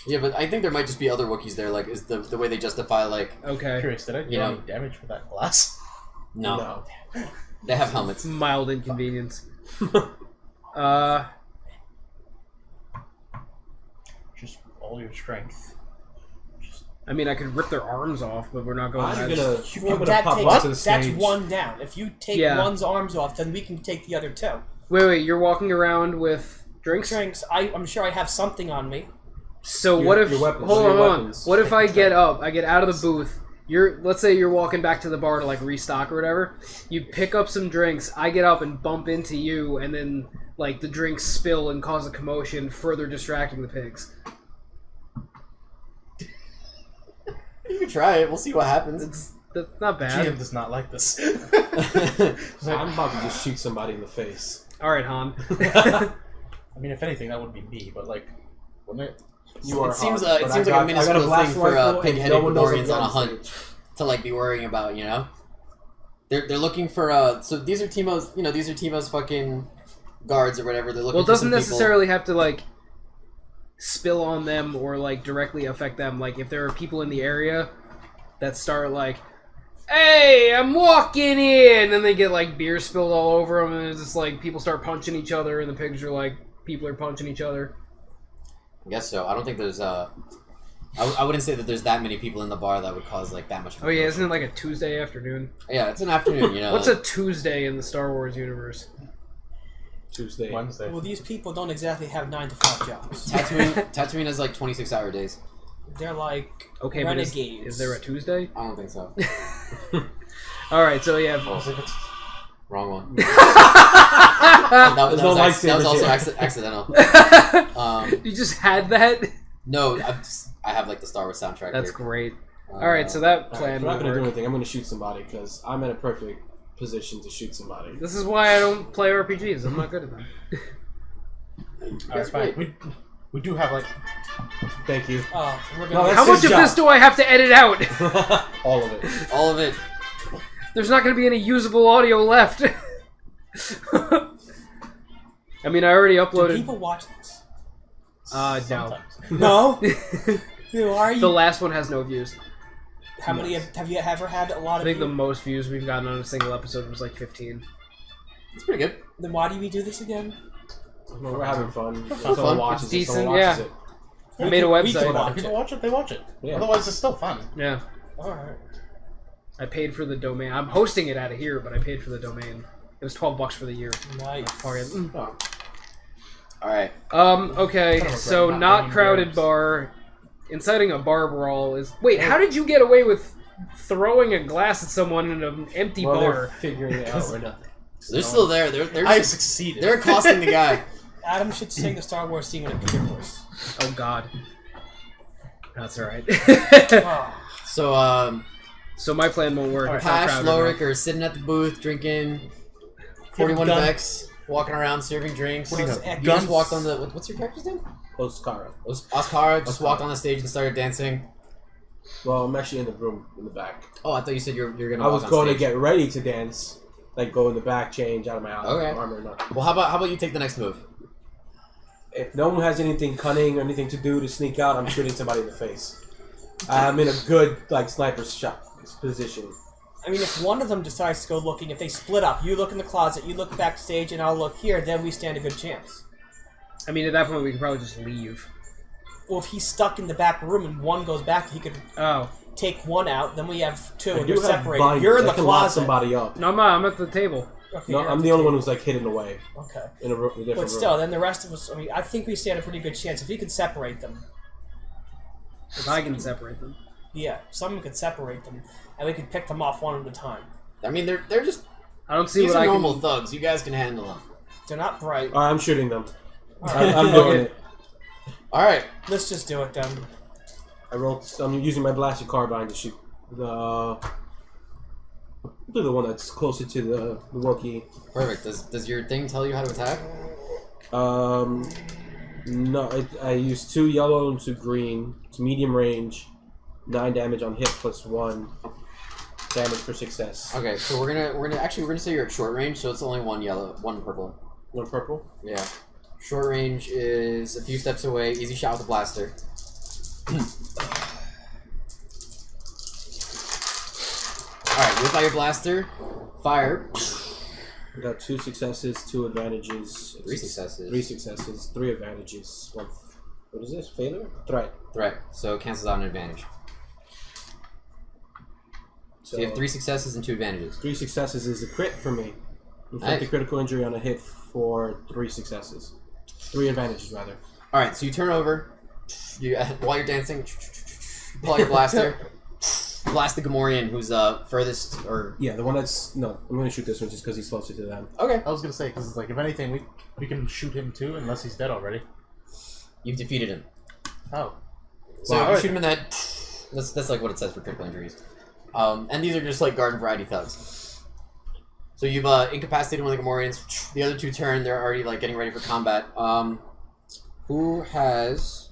Yeah, but I think there might just be other Wookiees there. Like, is the way they justify like Okay. Curious, did I do You know. any damage for that glass? no, they have helmets. Mild inconvenience. Just all your strength. I mean, I could rip their arms off, but we're not going. I'm that- gonna That pop takes, onto the that's stage. one down. If you take Yeah. one's arms off, then we can take the other two. Wait. You're walking around with drinks. Drinks. I'm sure I have something on me. So Your- what if? your weapons. Hold Your on. weapons. What if I get up? I get out of the booth. Let's say you're walking back to the bar to like restock or whatever. You pick up some drinks. I get up and bump into you, and then like the drinks spill and cause a commotion, further distracting the pigs. You can try it. We'll see what happens. That's not bad. GM does not like this. I'm about to just shoot somebody in the face. All right, Han. I mean, if anything, that would be me, but like, wouldn't it? You are It seems hard, it but seems I like a got a minuscule blast thing for rifle and pig-headed no one knows I'm Gregorians on a on hunt stage. to like be worrying about, you know. They're looking for so these are Timo's these are Timo's fucking guards or whatever. They're looking. Well, it for doesn't some people. necessarily have to like spill on them or like directly affect them. Like if there are people in the area that start like, "Hey, I'm walking in," and they get like beer spilled all over them, and it's just like people start punching each other, and the pigs are like people are punching each other. I guess so. I don't think there's I wouldn't say that there's that many people in the bar that would cause like that much. Oh yeah, isn't it like a Tuesday afternoon? Yeah, it's an afternoon. You know. What's a Tuesday in the Star Wars universe? Tuesday. Wednesday. Well, these people don't exactly have 9 to 5 jobs. Tatooine has like 26-hour days. They're like Okay, but renegades. is there a Tuesday? I don't think so. All right, so yeah. Wrong one. that There's no lightsabers was also here. accidental. You just had that. No, I have like the Star Wars soundtrack. That's here. great. All right, so that Alright, plan if we're not will gonna do work. anything. I'm gonna shoot somebody because I'm in a perfect position to shoot somebody. This is why I don't play RPGs. I'm not good at them. That's fine. We do have like Thank you. We're No, gonna that's How much his of job. this do I have to edit out? All of it. All of it. There's not going to be any usable audio left. I mean, I already Do uploaded. people watch this? No. sometimes. No. Who are you? The last one has no views. How many have you ever had? A lot I of. think the views? most views we've gotten on a single episode was like 15. It's pretty good. Then why do we do this again? Well, we're having fun. fun. Someone watches It's it. decent, Someone watches yeah. it. I made a We website. can If watch people it. watch it, they watch it. Yeah. Otherwise, it's still fun. Yeah. Alright. I paid for the domain. I'm hosting it out of here, but I paid for the domain. It was $12 for the year. Nice. Oh. All right. Okay, Kind of so regret not not bringing crowded beers. bar. Inciting a bar brawl is... Wait, how did you get away with throwing a glass at someone in an empty Well, bar? they're figuring it out right now. They're still there. They're I succeeded. they're accosting the guy. Adam should sing the Star Wars theme in a beer voice. Oh god. That's alright. Oh. So So my plan won't work. It's not Pash, crowded Lorik enough. are sitting at the booth drinking 41 Gun. Vex, walking around serving drinks. What do you You have? just walked on the what's your character's name? Oscara. Oscara just walked on the stage and started dancing. Well, I'm actually in the room in the back. Oh, I thought you said you're gonna. I walk was on going to stage. get ready to dance, like go in the back, change out of my Okay. armor. And nothing. Well, how about you take the next move? If no one has anything cunning or anything to do to sneak out, I'm shooting somebody in the face. I'm in a good sniper shot position. I mean, if one of them decides to go looking, if they split up, you look in the closet, you look backstage, and I'll look here, then we stand a good chance. I mean, at that point, we could probably just leave. Well, if he's stuck in the back room and one goes back, he could Oh. take one out, then we have two, I and do you're have separated. binders. You're in the I can lock closet. somebody up. No, I'm at the table. Okay, No, you're I'm at the only table. one who's like hidden away Okay. in a different But still, room. then the rest of us, I mean, I think we stand a pretty good chance. If we could separate them. If I can separate them. Yeah, someone could separate them, and we could pick them off one at a time. I mean, they're just I don't see these what are I normal can... thugs. You guys can handle them. They're not bright. Alright, I'm shooting them. Alright, I'm doing it. All right. let's just do it then. I'm using my blaster carbine to shoot the one that's closer to the Wookiee. Perfect. Does your thing tell you how to attack? No, I use 2 yellow and 2 green. It's medium range, 9 damage on hit plus 1 damage per success. Okay, so we're gonna say you're at short range, so it's only 1 yellow, 1 purple. 1 purple. Yeah. Short range is a few steps away. Easy shot with a blaster. Alright, whip out your blaster. Fire. I got 2 successes, 2 advantages. 3 successes. 3 successes, 3 advantages. What is this? Failure? Threat. Threat. So it cancels out an advantage. So you have 3 successes and 2 advantages. 3 successes is a crit for me. Inflict a Nice. critical injury on a hit for 3 successes. 3 advantages, rather. Alright, so you turn over. You while you're dancing, you pull out your blaster. Blast the Gamorrean who's furthest, or... Yeah, the one that's... No, I'm going to shoot this one just because he's closer to them. Okay. I was gonna say because like if anything we can shoot him too unless he's dead already. You've defeated him. Oh. So Wow. you shoot him in the head. That's like what it says for critical injuries. And these are just like garden variety thugs. So you've incapacitated one of the Gamorreans. The other 2 turn. They're already like getting ready for combat. Who has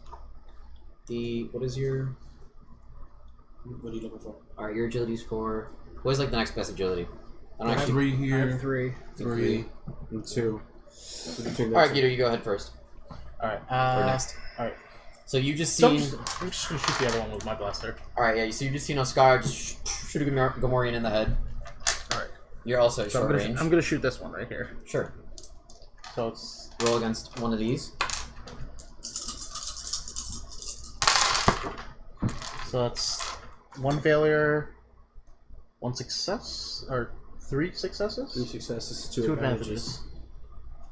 the... What is your... What are you looking for? Alright, your agility's 4. What is like the next best agility? I don't I have actually. 3 I here. have 3. 3 and 2. So between All right, those Guido, you go ahead first. Alright. Or next. Alright. So you just So seen. I'm just gonna shoot the other one with my blaster. All right, yeah. So you just seen Oscar just shoot a Gamorrean in the head. Alright. You're also at So short range. I'm gonna shoot this one right here. Sure. So it's Roll against one of these. so that's 1 failure, 1 success, or 3 successes? 3 successes, 2 2 advantages.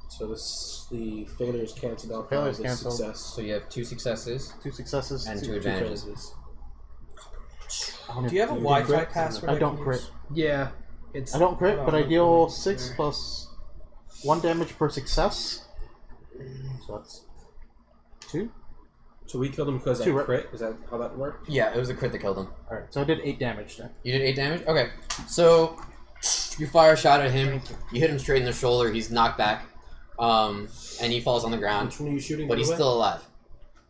advantages. So the failures canceled out. Failures by the canceled. Success. So you have 2 successes 2 successes and 2 2 advantages. failures. Do you have a Wi-Fi password? I can don't use? crit. Yeah. It's I don't crit, Hold but on, I deal let me- 6 plus 1 damage per success. So that's 2. So we killed him because I 2, right? crit. Is that how that worked? Yeah, it was a crit that killed him. Alright, so I did 8 damage then. You did 8 damage? Okay. So you fire a shot at him, you hit him straight in the shoulder, he's knocked back. And he falls on the ground. Which one are you shooting? But he's by the still alive.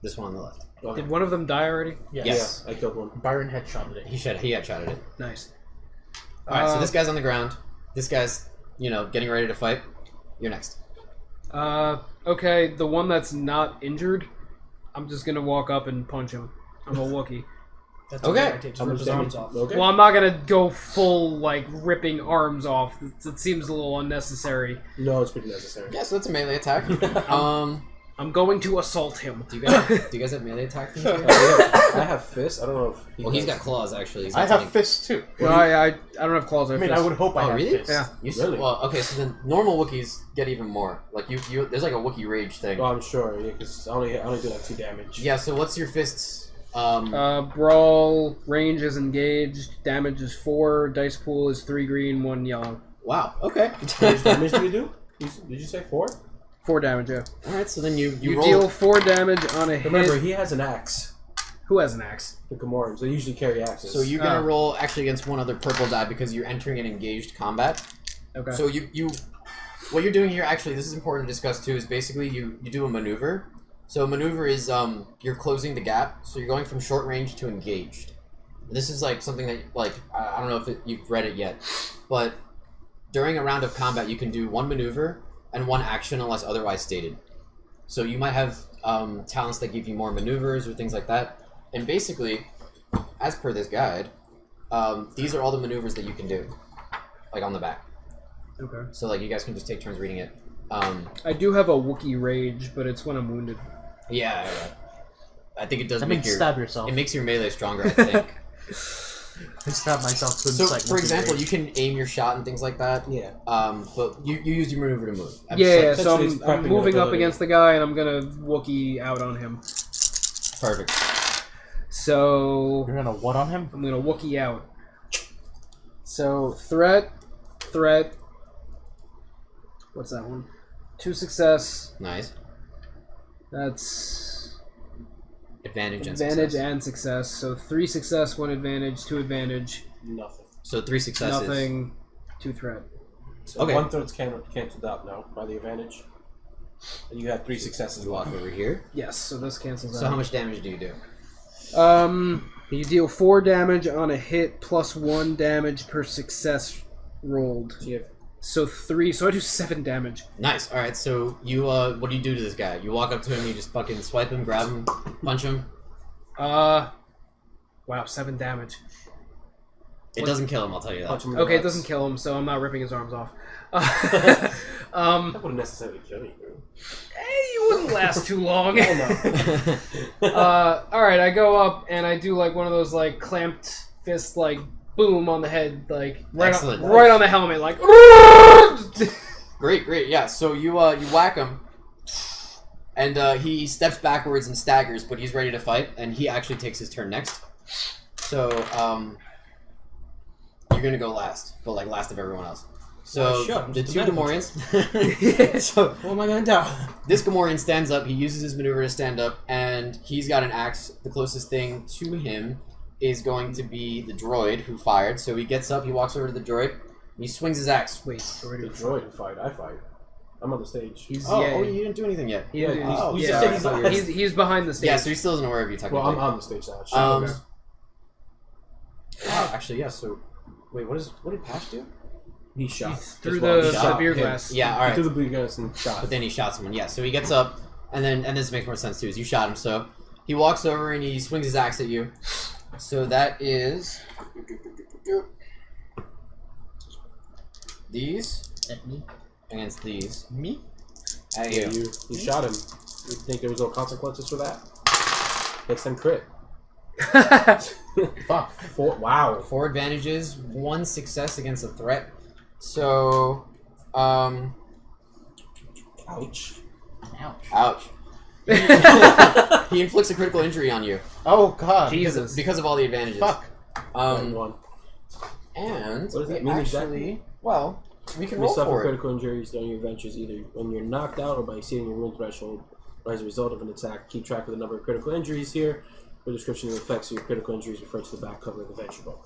This one on the left. way? Okay. Did one of them die already? Yes. Yes. Yeah, I killed one. Byron headshotted it. He headshotted it. Nice. Alright, so this guy's on the ground. This guy's, getting ready to fight. You're next. Okay, the one that's not injured, I'm just gonna walk up and punch him. I'm a Wookiee. That's Okay. a good idea. Just How rip much his damage? arms off. Okay. Well, I'm not gonna go full, like, ripping arms off. It seems a little unnecessary. No, it's pretty necessary. Yeah, so that's a melee attack. I'm going to assault him. Do you guys have melee attack? Things here? I have fists. I don't know if. Well, he's does. got claws actually. He's I got have something- fists too. No, I don't have claws. I mean, I would hope I Oh, have really? fists. Yeah. Really? Well, okay, so then normal Wookiees get even more. Like you there's like a Wookiee rage thing. Oh, I'm sure. Yeah, because I only do like 2 damage. Yeah. So what's your fists? Brawl, range is engaged, damage is 4, dice pool is 3 green, 1 yellow. Wow. Okay. How much damage do you do? Did you say 4? 4 damage, yeah. All right. So then you You roll. deal 4 damage on a Remember, hit. he has an axe. Who has an axe? The Gamorreans. They usually carry axes. So you're gonna Oh. roll actually against one other purple die because you're entering an engaged combat. Okay. So you what you're doing here actually, this is important to discuss too, is basically you do a maneuver. So a maneuver is you're closing the gap, so you're going from short range to engaged. This is like something that I don't know if you've read it yet, but during a round of combat you can do 1 maneuver and 1 action unless otherwise stated. So you might have talents that give you more maneuvers or things like that. And basically, as per this guide, these are all the maneuvers that you can do, like on the back. Okay. So like you guys can just take turns reading it. I do have a Wookiee rage, but it's when I'm wounded. Yeah, I think it does I make mean, your stab yourself. it makes your melee stronger. I think. I stab myself to So, incite for Wookiee example, rage. you can aim your shot and things like that. Yeah. But you use your maneuver to move. Yeah, so essentially it's I'm prepping moving up ability. against the guy, and I'm gonna Wookiee out on him. Perfect. So You're gonna what on him? I'm gonna Wookiee out. So threat. What's that one? 2 success. Nice. That's Advantage and advantage success. and success. So 3 success, 1 advantage, 2 advantage, Nothing. So 3 successes. nothing, 2 threat. So Okay. 1/3's canceled out now by the advantage. And you have 3 successes Walk left. over here. Yes, so this cancels So out. how much damage do you do? You deal 4 damage on a hit plus 1 damage per success rolled. So you have So 3, so I do 7 damage. Nice. All right. So you what do you do to this guy? You walk up to him. You just fucking swipe him, grab him, punch him. Wow, 7 damage. It doesn't kill him. I'll tell you that. punch him in the Okay, it nuts. doesn't kill him, so I'm not ripping his arms off. That wouldn't necessarily kill you. You wouldn't last too long. Oh, no. Alright, I go up and I do like one of those like clamped fist like boom on the head, like Excellent. right on the helmet, like Great. Yeah. So you whack him, and he steps backwards and staggers, but he's ready to fight, and he actually takes his turn next. So you're gonna go last, but like last of everyone else. So Oh, sure, I'm the just 2 a medical Gamorreans. So What am I gonna do? this Gamorrean stands up. He uses his maneuver to stand up, and he's got an axe. The closest thing to him is going to be the droid who fired. So he gets up, he walks over to the droid, and he swings his axe. Wait, The already droid who fight. I fight. I'm on the stage. he's Oh, yeah, you didn't do anything yet. he didn't- Yeah, Oh, he's- yeah, he said he's behind the stage. Yeah, so he still isn't aware of you technically. Well, I'm on the stage now. Actually, yeah. So, wait, what did Pash do? He shot. Through Just while he the shot beer him. glass. Yeah, He alright. threw the beer glass and shot. But then he shot someone. Yeah, so he gets up, and this makes more sense too. Is you shot him, so he walks over and he swings his axe at you. So that is these At me. against these. Me? At Yeah, you. you shot him. You think there was no consequences for that? That's them crit. Fuck. Wow. 4 advantages, 1 success against a threat. So, ouch. Ouch. Ouch. He inflicts a critical injury on you Oh god. Jesus. because of all the advantages. Fuck. One. And What does that we mean actually, well, we can You roll suffer for it. critical injuries during your adventures either when you're knocked out or by exceeding your wound threshold or as a result of an attack. Keep track of the number of critical injuries here. For description of the effects of your critical injuries, refer to the back cover of the adventure book.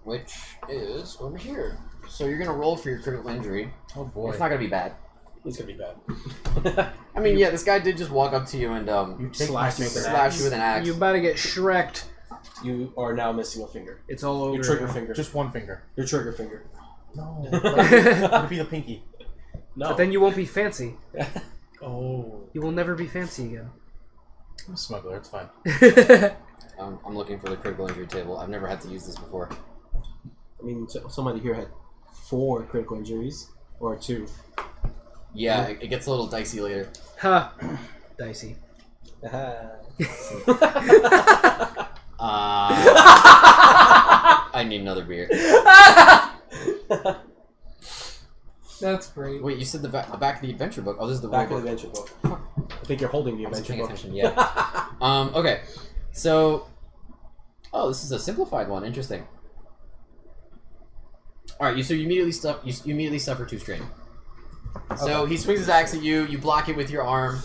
Which is over here. So you're gonna roll for your critical injury. Oh boy. It's not gonna be bad. He's gonna be bad. I mean, yeah, this guy did just walk up to you and You take Slash my me with an finger. slash you with an axe. You about to get shreked. You are now missing a finger. It's all over. Your trigger finger. Just one finger. Your trigger finger. No. It'd be the pinky. No. But then you won't be fancy. Oh. You will never be fancy again. I'm a smuggler, it's fine. I'm looking for the critical injury table. I've never had to use this before. I mean, somebody here had 4 critical injuries or 2. Yeah, it gets a little dicey later. Ha. Dicey. I need another beer. That's great. Wait, you said the back of the adventure book. Oh, this is the Back rule of the book. adventure book. I think you're holding the I wasn't adventure paying book. attention. Yeah. Okay. So, this is a simplified one. Interesting. All right. You immediately suffer 2 strain. So he swings his axe at you. You block it with your arm.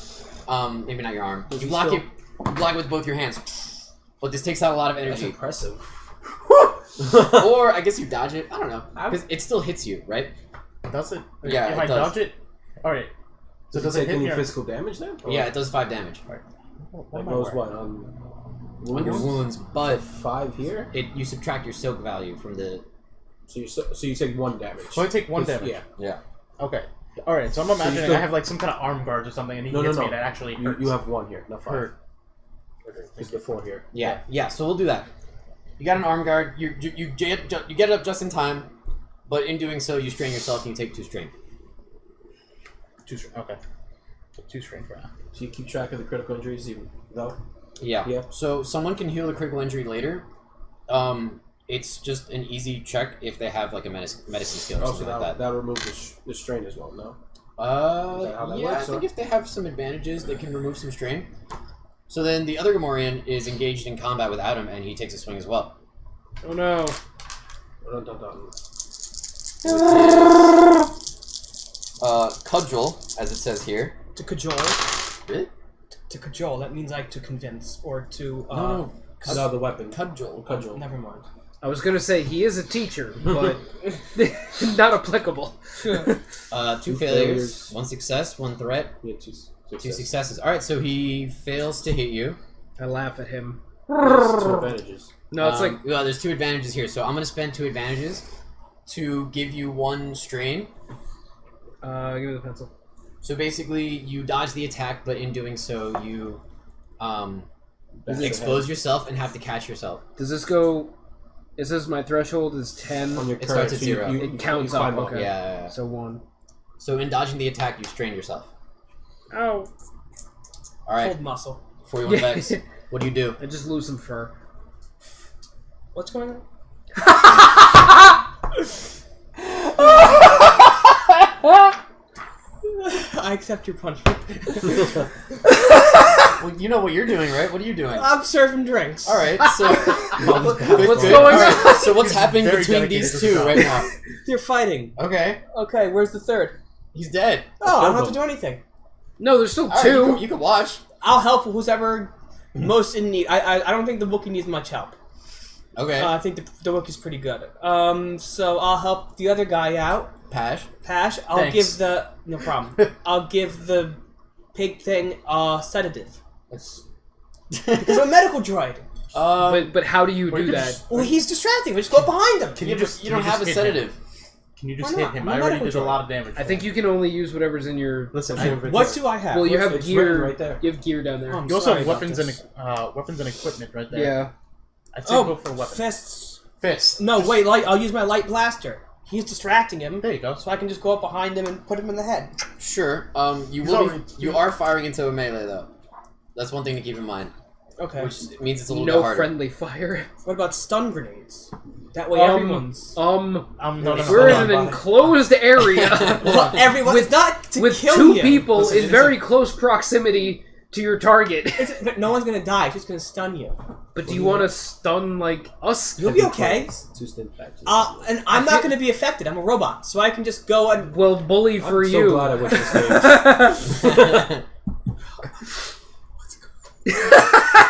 Maybe not your arm. Does You he block still- it. You block it with both your hands. But this takes out a lot of That's energy. impressive. Or I guess you dodge it. I don't know because it still hits you, right? Does it? Yeah, If it I does. dodge it? Alright. So Does does it it take hit any me? physical damage then? Or Yeah, it does 5 damage That goes what? on your Wounds? wounds, but 5 here? you subtract your soak value from the. So you take 1 damage. So I take 1 damage? Yeah. Yeah. Okay. Alright, so I'm imagining still- I have like some kind of arm guards or something and he No, hits no, me no. and it actually You, hurts. you have 1 here, not 5. Hurt. It's the 4 here. Yeah. So we'll do that. You got an arm guard. You get it up just in time, but in doing so, you strain yourself and you take 2 strain. 2 strain. Okay. So 2 strain for now. So you keep track of the critical injuries even though? Yeah. Yeah. So someone can heal a critical injury later. It's just an easy check if they have like a medicine skill or Oh, something so like that. that'll remove the strain as well, no? Is that how that Yeah, works, I think or? if they have some advantages, they can remove some strain. So then the other Gamorrean is engaged in combat with Adam, and he takes a swing as well. Oh no. Dun, dun, dun. Cudgel, as it says here. To cajole. Really? To cajole. That means like to convince or to. No. No, the weapon. Cudgel. Cudgel. Never mind. I was gonna say he is a teacher, but not applicable. 2 Two failures, failures. 1 success, 1 threat, Yeah, 2 successes. Alright, so he fails to hit you. I laugh at him. There's 2 advantages. No, it's like Well, there's 2 advantages here, so I'm going to spend 2 advantages to give you 1 strain. give me the pencil. So basically, you dodge the attack, but in doing so, you expose yourself and have to catch yourself. Does this go? It says my threshold is 10. On your It starts at so you- 0. It counts you climb up, okay. Yeah. So 1. So in dodging the attack, you strain yourself. Ow. Alright, Cold muscle. 41 vex. What do you do? I just lose some fur. What's going on? I accept your punishment. Well, you know what you're doing, right? What are you doing? I'm serving drinks. Alright, so... What's Good. going on? Alright, so what's happening Very between dedicated these to 2 the right now? They're fighting. Okay, Okay, where's the third? he's dead. Oh, I don't have them. to do anything. No, there's still Alright, 2. you can watch. I'll help who's ever most in need. I don't think the Wookiee needs much help. Okay, I think the Wookiee's pretty good. So I'll help the other guy out. Pash. Pash, I'll Thanks. give the... No problem. I'll give the pig thing a sedative. Because I'm a medical droid. But how do you Or do you could that? just- Well, he's distracting. We just go behind him. You don't have a hit him? sedative. Can you just Why hit not? him? I'm a I already medical did a droid. lot of damage. I think you can only use whatever's in your. Listen, What do I have? Well, you have It's gear written right there. You have gear down there. Oh, I'm you also sorry have about weapons this. weapons and equipment right there. Yeah. I'd say go for weapons. Fists. Fist. No, wait, I'll use my light blaster. He's distracting him, There you go. so I can just go up behind him and put him in the head. Sure. He's already- You are firing into a melee though. That's one thing to keep in mind, Okay. which means it's a little bit No harder. friendly fire. What about stun grenades? That way everyone's... No, no, We're hold in an on. enclosed area Well, everyone... with- it's not to with kill two you. people Listen, in it's very close proximity to your target. But no one's gonna die. It's just gonna stun you. But do you want to stun like us? You'll be okay. 2 stim packs. And I'm not gonna be affected. I'm a robot, so I can just go and... Well, bully for I'm you. so glad I went to the stage.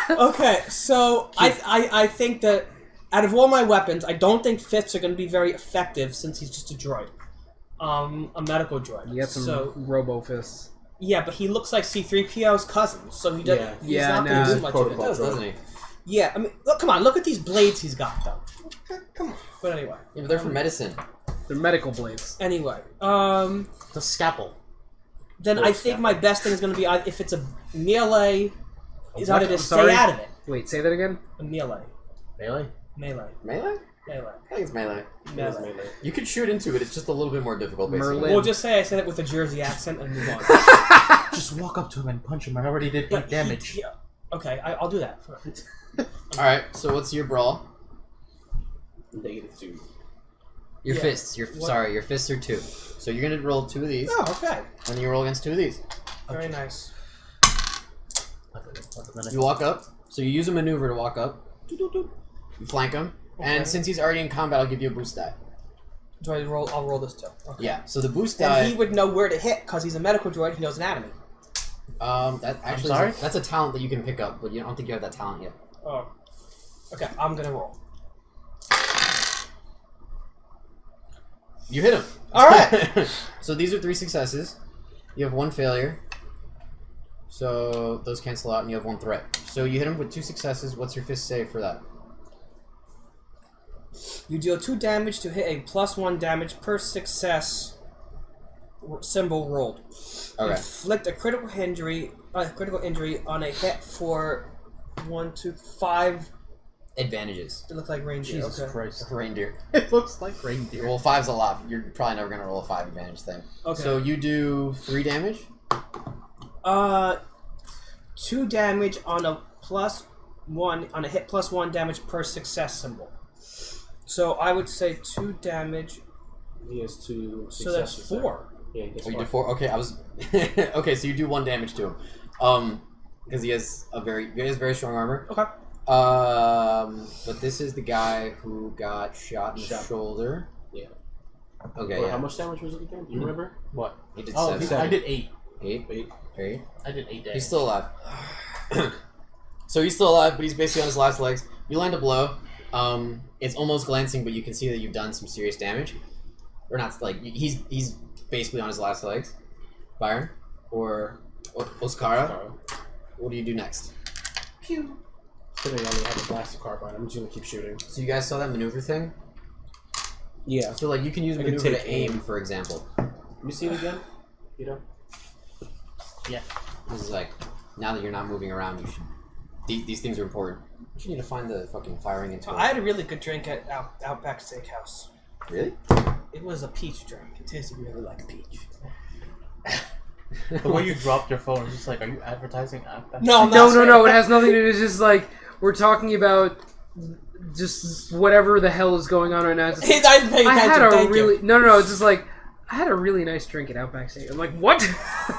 Okay, so I think that out of all my weapons, I don't think fists are gonna be very effective since he's just a droid. A medical droid. You got some So, robo fists. yeah, but he looks like C-3PO's cousin, so he doesn't. Yeah. He's Yeah, not gonna nah. do much of It it. does, doesn't he? Yeah, I mean, look, come on, look at these blades he's got, though. Come on. But anyway, Yeah, but they're for medicine. They're medical blades. anyway, The scalpel. then I think my best thing is gonna be if it's a melee, is what? either to I'm stay sorry? out of it. Wait, say that again? A melee, Melee? melee, Melee? melee, I think it's melee. melee. You could shoot into it. It's just a little bit more difficult, basically. Merlin. We'll just say I said it with a Jersey accent and move on. Just walk up to him and punch him. I already did But 8 damage. he- okay, I'll do that. All right. So what's your brawl? -2. Your Yeah. fists. Your fists are 2. So you're gonna roll 2 of these, Oh, okay. and you roll against 2 of these. Very nice. You walk up. So you use a maneuver to walk up. You flank him, Okay. and since he's already in combat, I'll give you a boost die. Do I roll? I'll roll this too. Okay. Yeah. So the boost die. And he would know where to hit because he's a medical droid. He knows anatomy. That actually sorry? that's a talent that you can pick up, but I don't think you have that talent yet. Oh. Okay, I'm gonna roll. You hit him. All right. So these are 3 successes. You have 1 failure. So those cancel out, and you have 1 threat. So you hit him with 2 successes. What's your fist save for that? You deal 2 damage to hit a +1 damage per success symbol rolled. Okay. Inflict a critical injury on a hit for 1, 2, 5. Advantages. It looks like reindeer. Jesus Okay. Christ. Reindeer. It looks like reindeer. Well, 5's a lot. You're probably never gonna roll a 5 advantage thing. Okay. So you do 3 damage. 2 damage on a +1 on a hit +1 damage per success symbol. So I would say 2 damage. He has 2 So that's successes 4. there. Yeah, he gets Oh, you 4. do 4. Okay, I was. Okay, so you do 1 damage to him, because he has very strong armor. Okay. But this is the guy who got shot in the shoulder. Yeah. Okay, Well, yeah. how much damage was it again? Do you remember? What? He did Oh, 7. I did 8. 8? 8? I did 8 damage. He's still alive. So he's still alive, but he's basically on his last legs. You land a blow. It's almost glancing, but you can see that you've done some serious damage. Or not, like, he's basically on his last legs. Byron? Or Oscara? What do you do next? Pew. Considering I only have a blaster carbine, I'm just gonna keep shooting. So you guys saw that maneuver thing? Yeah. So, like, you can use I can maneuver take to aim, aim. for example. You see it again? You know? Yeah. This is like, now that you're not moving around, you should... These things are important. You should need to find the fucking firing into I had a really good drink at Outback Steakhouse. Really? It was a peach drink. It tasted really like peach. The way you dropped your phone is just like, are you advertising? No, I'm not No, saying- it has nothing to do. It's just like we're talking about just whatever the hell is going on right now. It's just- I'm paying I had attention, a thank really you. no. It's just like I had a really nice drink at Outback Steak. I'm like, what?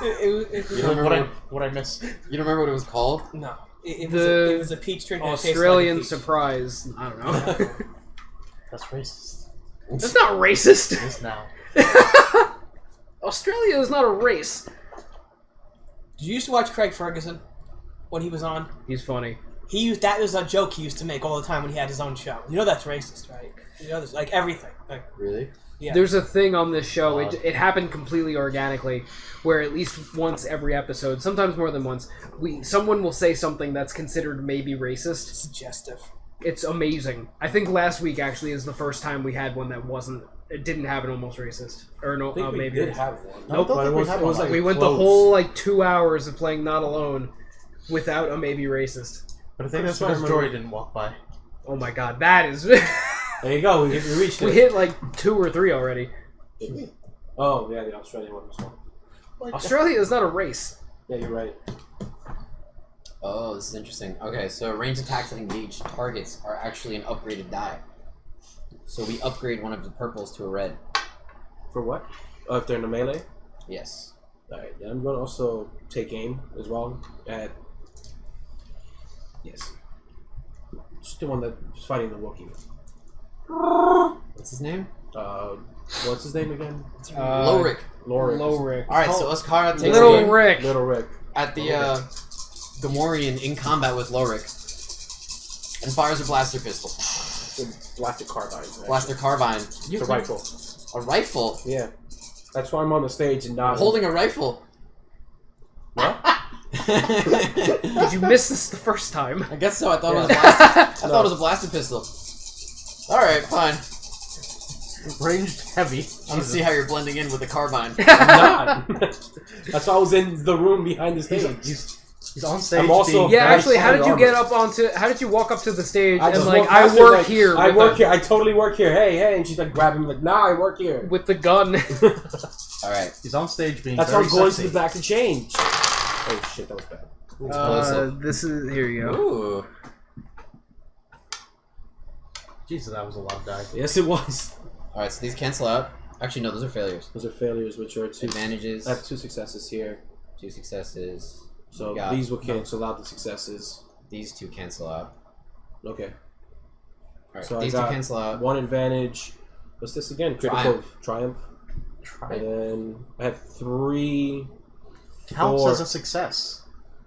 It You don't remember What I missed? You don't remember what it was called? no. It The was a peach drink. And it tasted Australian like a peach. surprise. I don't know. That's racist. That's not racist. It is now. Australia is not a race. Did you used to watch Craig Ferguson when he was on? He's funny. That was a joke he used to make all the time when he had his own show. You know that's racist, right? You know this, like everything. Like, Really? yeah. There's a thing on this show. It happened completely organically, where at least once every episode, sometimes more than once, someone will say something that's considered maybe racist. Suggestive. It's amazing. I think last week actually is the first time we had one that wasn't It didn't have an almost racist. Or no, I think we maybe. did have one. No, I don't but think it we was, had it was one. like We went the close. whole like 2 hours of playing Not Alone without a maybe racist. But I think that's I'm because sorry, Jory didn't walk by. Oh my god, that is. There you go. We reached it. We hit like 2 or 3 already. Oh yeah, the Australian one was one. Australia is not a race. Yeah, you're right. Oh, this is interesting. Okay, so ranged attacks that engage targets are actually an upgraded die. So we upgrade one of the purples to a red. For what? Oh, if they're in the melee. Yes. All right. Then I'm going to also take aim as well at. Yes. Just the one that's fighting the Wookiee. What's his name? What's his name again? Lowrick. Lorik. Alright, so Uskara takes Little aim Rick. Little Rick. at the Gamorrean in combat with Lowrick and fires a blaster pistol. It's a blaster carbine. Actually. Blaster carbine. It's a rifle. A rifle? Yeah. That's why I'm on the stage and not Holding a rifle. What? Did you miss this the first time? I guess so. I thought it was a blaster. I thought it was a blaster pistol. All right, fine. Ranged heavy. I'm gonna see how you're blending in with the carbine. I'm not. That's why I was in the room behind the stage. He's on stage. I'm also- being Yeah, Very actually, how did you armor. get up onto? How did you walk up to the stage I and just like walked I past her, work like, here? I with work a- here. I totally work here. Hey, hey, and she's like grabbing me like, nah, I work here. with the gun. All right. He's on stage being That's why very I'm going sexy. to the back to change. Oh shit, that was bad. This is here you go. Ooh. Jesus, that was a lot of die. Yes, it was. All right, so these cancel out. Actually, no, those are failures. Those are failures, which are two. Advantages. I have 2 successes here, 2 successes. so Got these will cancel out the successes. These 2 cancel out. Okay. All right, So these I 2 got cancel out. 1 advantage. What's this again? Critical triumph. And then I have 3. Counts 4 as a success.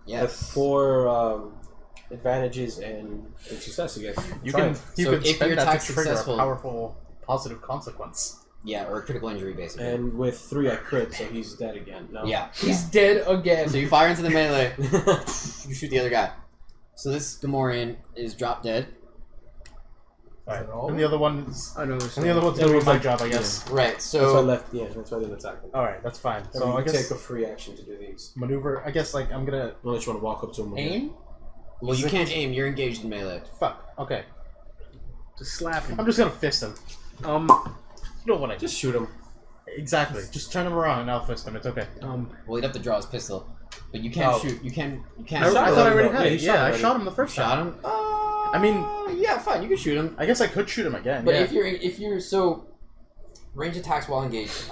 I have Yes. 4 advantages and a success, I guess. You Triumph. can So if spend your that attack's to trigger successful- a powerful positive consequence. Yeah, or a critical injury, basically. And with 3 I crit, so he's dead again. No? Yeah. He's dead again. So you fire into the melee. You shoot the other guy. So this Gamorrean is drop dead. Alright. And the other one's I know. and the other one's doing my job, I guess. Right. That's why I So left. Yeah, that's why I didn't attack him. Alright, that's fine. So So I you guess take a free action to do these. maneuver. I guess like I'm gonna Unless you want to walk up to him. aim. well, you can't aim. You're engaged in melee. Fuck. Okay. Just slap him. I'm just gonna fist him. Um. You know what I Just shoot him. exactly. Just turn him around and I'll fist him. It's okay. Well, he'd have to draw his pistol, but you can't Oh. shoot. You can. You I, can't. shot I shoot. thought I him, already though. had Yeah, it. you shot Yeah, I already. shot him the first Shot time. him. I mean, yeah, fine. You can shoot him. I guess I could shoot him again. But yeah. if you're so range attacks while engaged.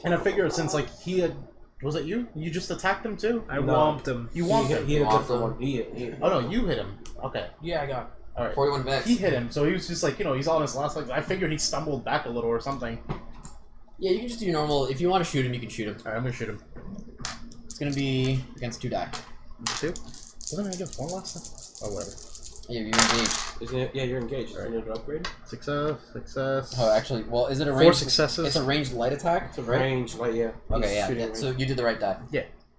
And I figure since like he had, was it you? You just attacked him too? I No. whomped him. You whomped He him. hit a Whomped different him. one. He Oh no, you hit him. Okay. Yeah, I got. All right. 41 vex. He hit him, so he was just like, he's on his last legs. I figured he stumbled back a little or something. Yeah, you can just do normal. If you want to shoot him, you can shoot him. All right, I'm gonna shoot him. It's gonna be against 2 die. 2? Wasn't it against 1 last time? Oh, whatever. Yeah, you're engaged. Isn't it? Yeah, you're engaged. Right. Isn't it an upgrade? Success. Oh, actually, well, is it a 4 ranged? successes. It's a ranged light attack. It's a right? range, like yeah. Okay, He's yeah. shooting So range. you did the right die.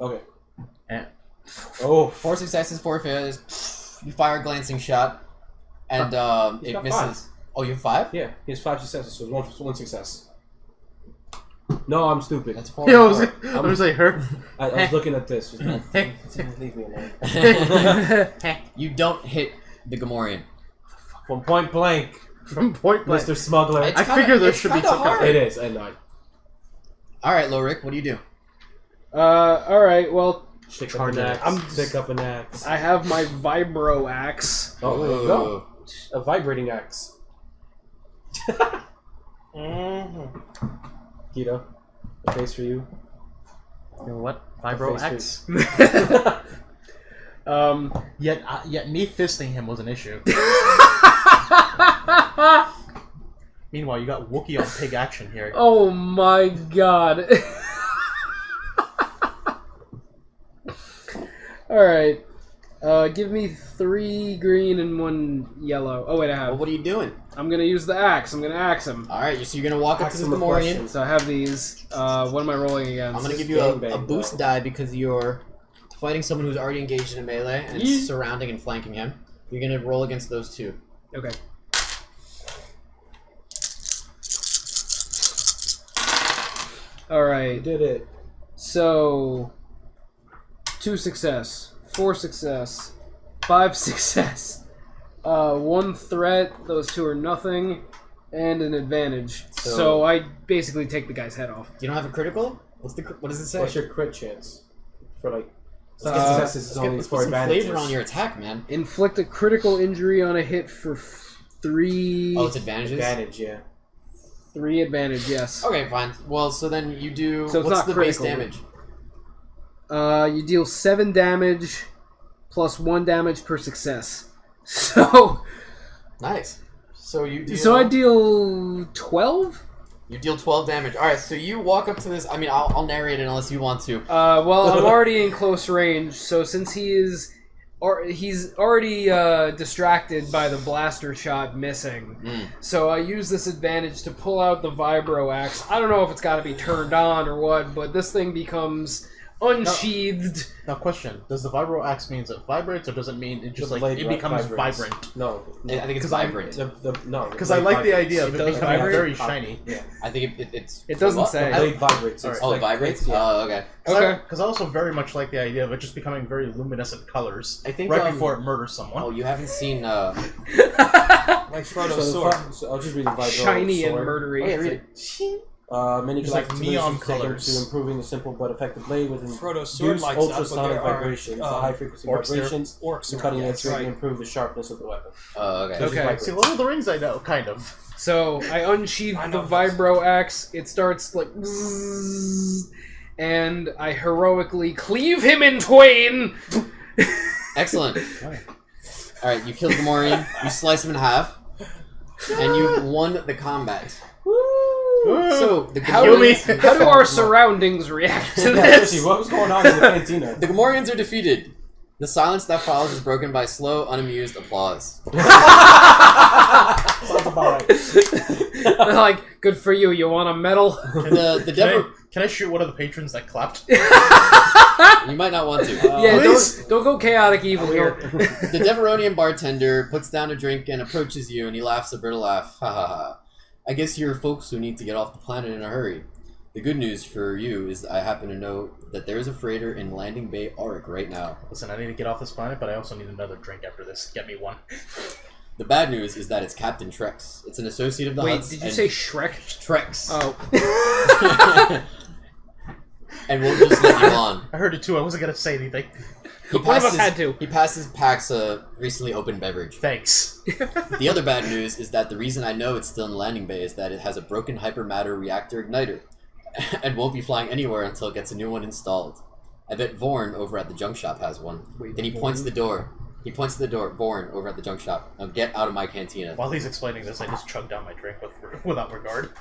Okay. And Oh, 4 successes, 4 failures. You fire a glancing shot, and He's it got misses. 5. Oh, you have 5? yeah. He has 5 successes, so it's one success. No, I'm stupid. That's 4. yeah, I was like, her. I was looking at this. Just like, leave me alone. You don't hit the Gamorrean. From point blank, From point blank. Mr. Smuggler. It's I kinda- figure there it's should be kinda some kind of- hard. It is, I know. All right, Lowrick, what do you do? All right. Well, Stick Charge up an it. axe. Stick up an axe. I have my vibro axe. Oh, there you go. A vibrating axe. Keto, a face for you. You know what? Vibro face X. Um. Yet me fisting him was an issue. Meanwhile, you got Wookiee on pig action here. Oh my god. Alright. Give me 3 green and 1 yellow. Oh, wait, I Well, have. what are you doing? I'm gonna use the axe. I'm gonna axe him. All right, so you're gonna walk up Ask to him the a Gamorrean. question. So I have these. What am I rolling against? I'm gonna give you Gangbang, a boost though. die because you're fighting someone who's already engaged in a melee and Yeet. surrounding and flanking him. You're gonna roll against those 2. Okay. You Alright. did it. So 2 success, 4 success, 5 success, 1 threat, those 2 are nothing, and an advantage. So I basically take the guy's head off. You don't have a critical? What does it say? What's your crit chance? For like Successes is only let's for put some advantages. flavor on your attack, man. Inflict a critical injury on a hit for 3. Oh, it's advantages? Advantage, yeah. 3 advantage, yes. Okay, fine. Well, so then you do... So it's what's not the critical. base damage? You deal 7 damage plus 1 damage per success. So Nice. So you deal... So I deal 12? You deal 12 damage. Alright, so you walk up to this... I mean, I'll narrate it unless you want to. Well, I'm already in close range, so since he's already distracted by the blaster shot missing. So I use this advantage to pull out the vibro axe. I don't know if it's got to be turned on or what, but this thing becomes unsheathed. Now, question: does the vibro axe means it vibrates, or does it mean it just The like blade it becomes vibrates. vibrant? No. I think it's 'Cause I- vibrant. No. Because I like the idea of It it does becoming vibrate? very shiny. Yeah. I think it's... It doesn't what? say. The blade vibrates. It's Oh, it like- vibrates? Yeah. Oh, okay. Okay. Because I also very much like the idea of it just becoming very luminescent colors I think, right before it murders Oh, someone. you haven't seen... Like Frodo's So, sword. so I'll just read the vibro Shiny and sword. murdery. Oh, yeah, read it. Many Just like galactic neon solutions taken colors. to improving the simple but effective blade with Frodo's sword induced lights up, but ultrasonic there are, vibrations. The high frequency orcs there. vibrations, Orcs the around, cutting edge yes, greatly right. improve the sharpness of the weapon. Oh, okay. So it just Okay. vibrates. See, Lord of the Rings, I know, kind of. So I unsheath I the know vibro axe. It starts like, bzzz, and I heroically cleave him in twain. Excellent. Alright, you kill the Gamorrean, you slice him in half, and you've won the combat. So, the How Gamorreans, do our surroundings react to Yeah, this? seriously, what was going on in the cantina? the Gamorreans are defeated. The silence that follows is broken by slow, unamused applause. Sounds about right. They're like, good for you. You want a medal? The Can I shoot one of the patrons that clapped? You might not want to. Yeah, Please? don't go chaotic evil here. The Deveronian bartender puts down a drink and approaches you, and he laughs a brittle laugh. Ha ha ha. I guess you're folks who need to get off the planet in a hurry. The good news for you is I happen to know that there is a freighter in Landing Bay, Auric, right now. Listen, I need to get off this planet, but I also need another drink after this. Get me one. The bad news is that it's Captain Trex. It's an associate of the Wait, Hutts. did you and say Shrek? Trex? Oh. And we'll just let you on. I heard it too. I wasn't gonna say anything. One of us had to. He passes Pax a recently opened beverage. Thanks. The other bad news is that the reason I know it's still in the landing bay is that it has a broken hypermatter reactor igniter, and won't be flying anywhere until it gets a new one installed. I bet Vorn over at the junk shop has one. Wait, Then he points to the door. He points to the door. Vorn over at the junk shop. Now get out of my cantina. While he's explaining this, I just chug down my drink without regard.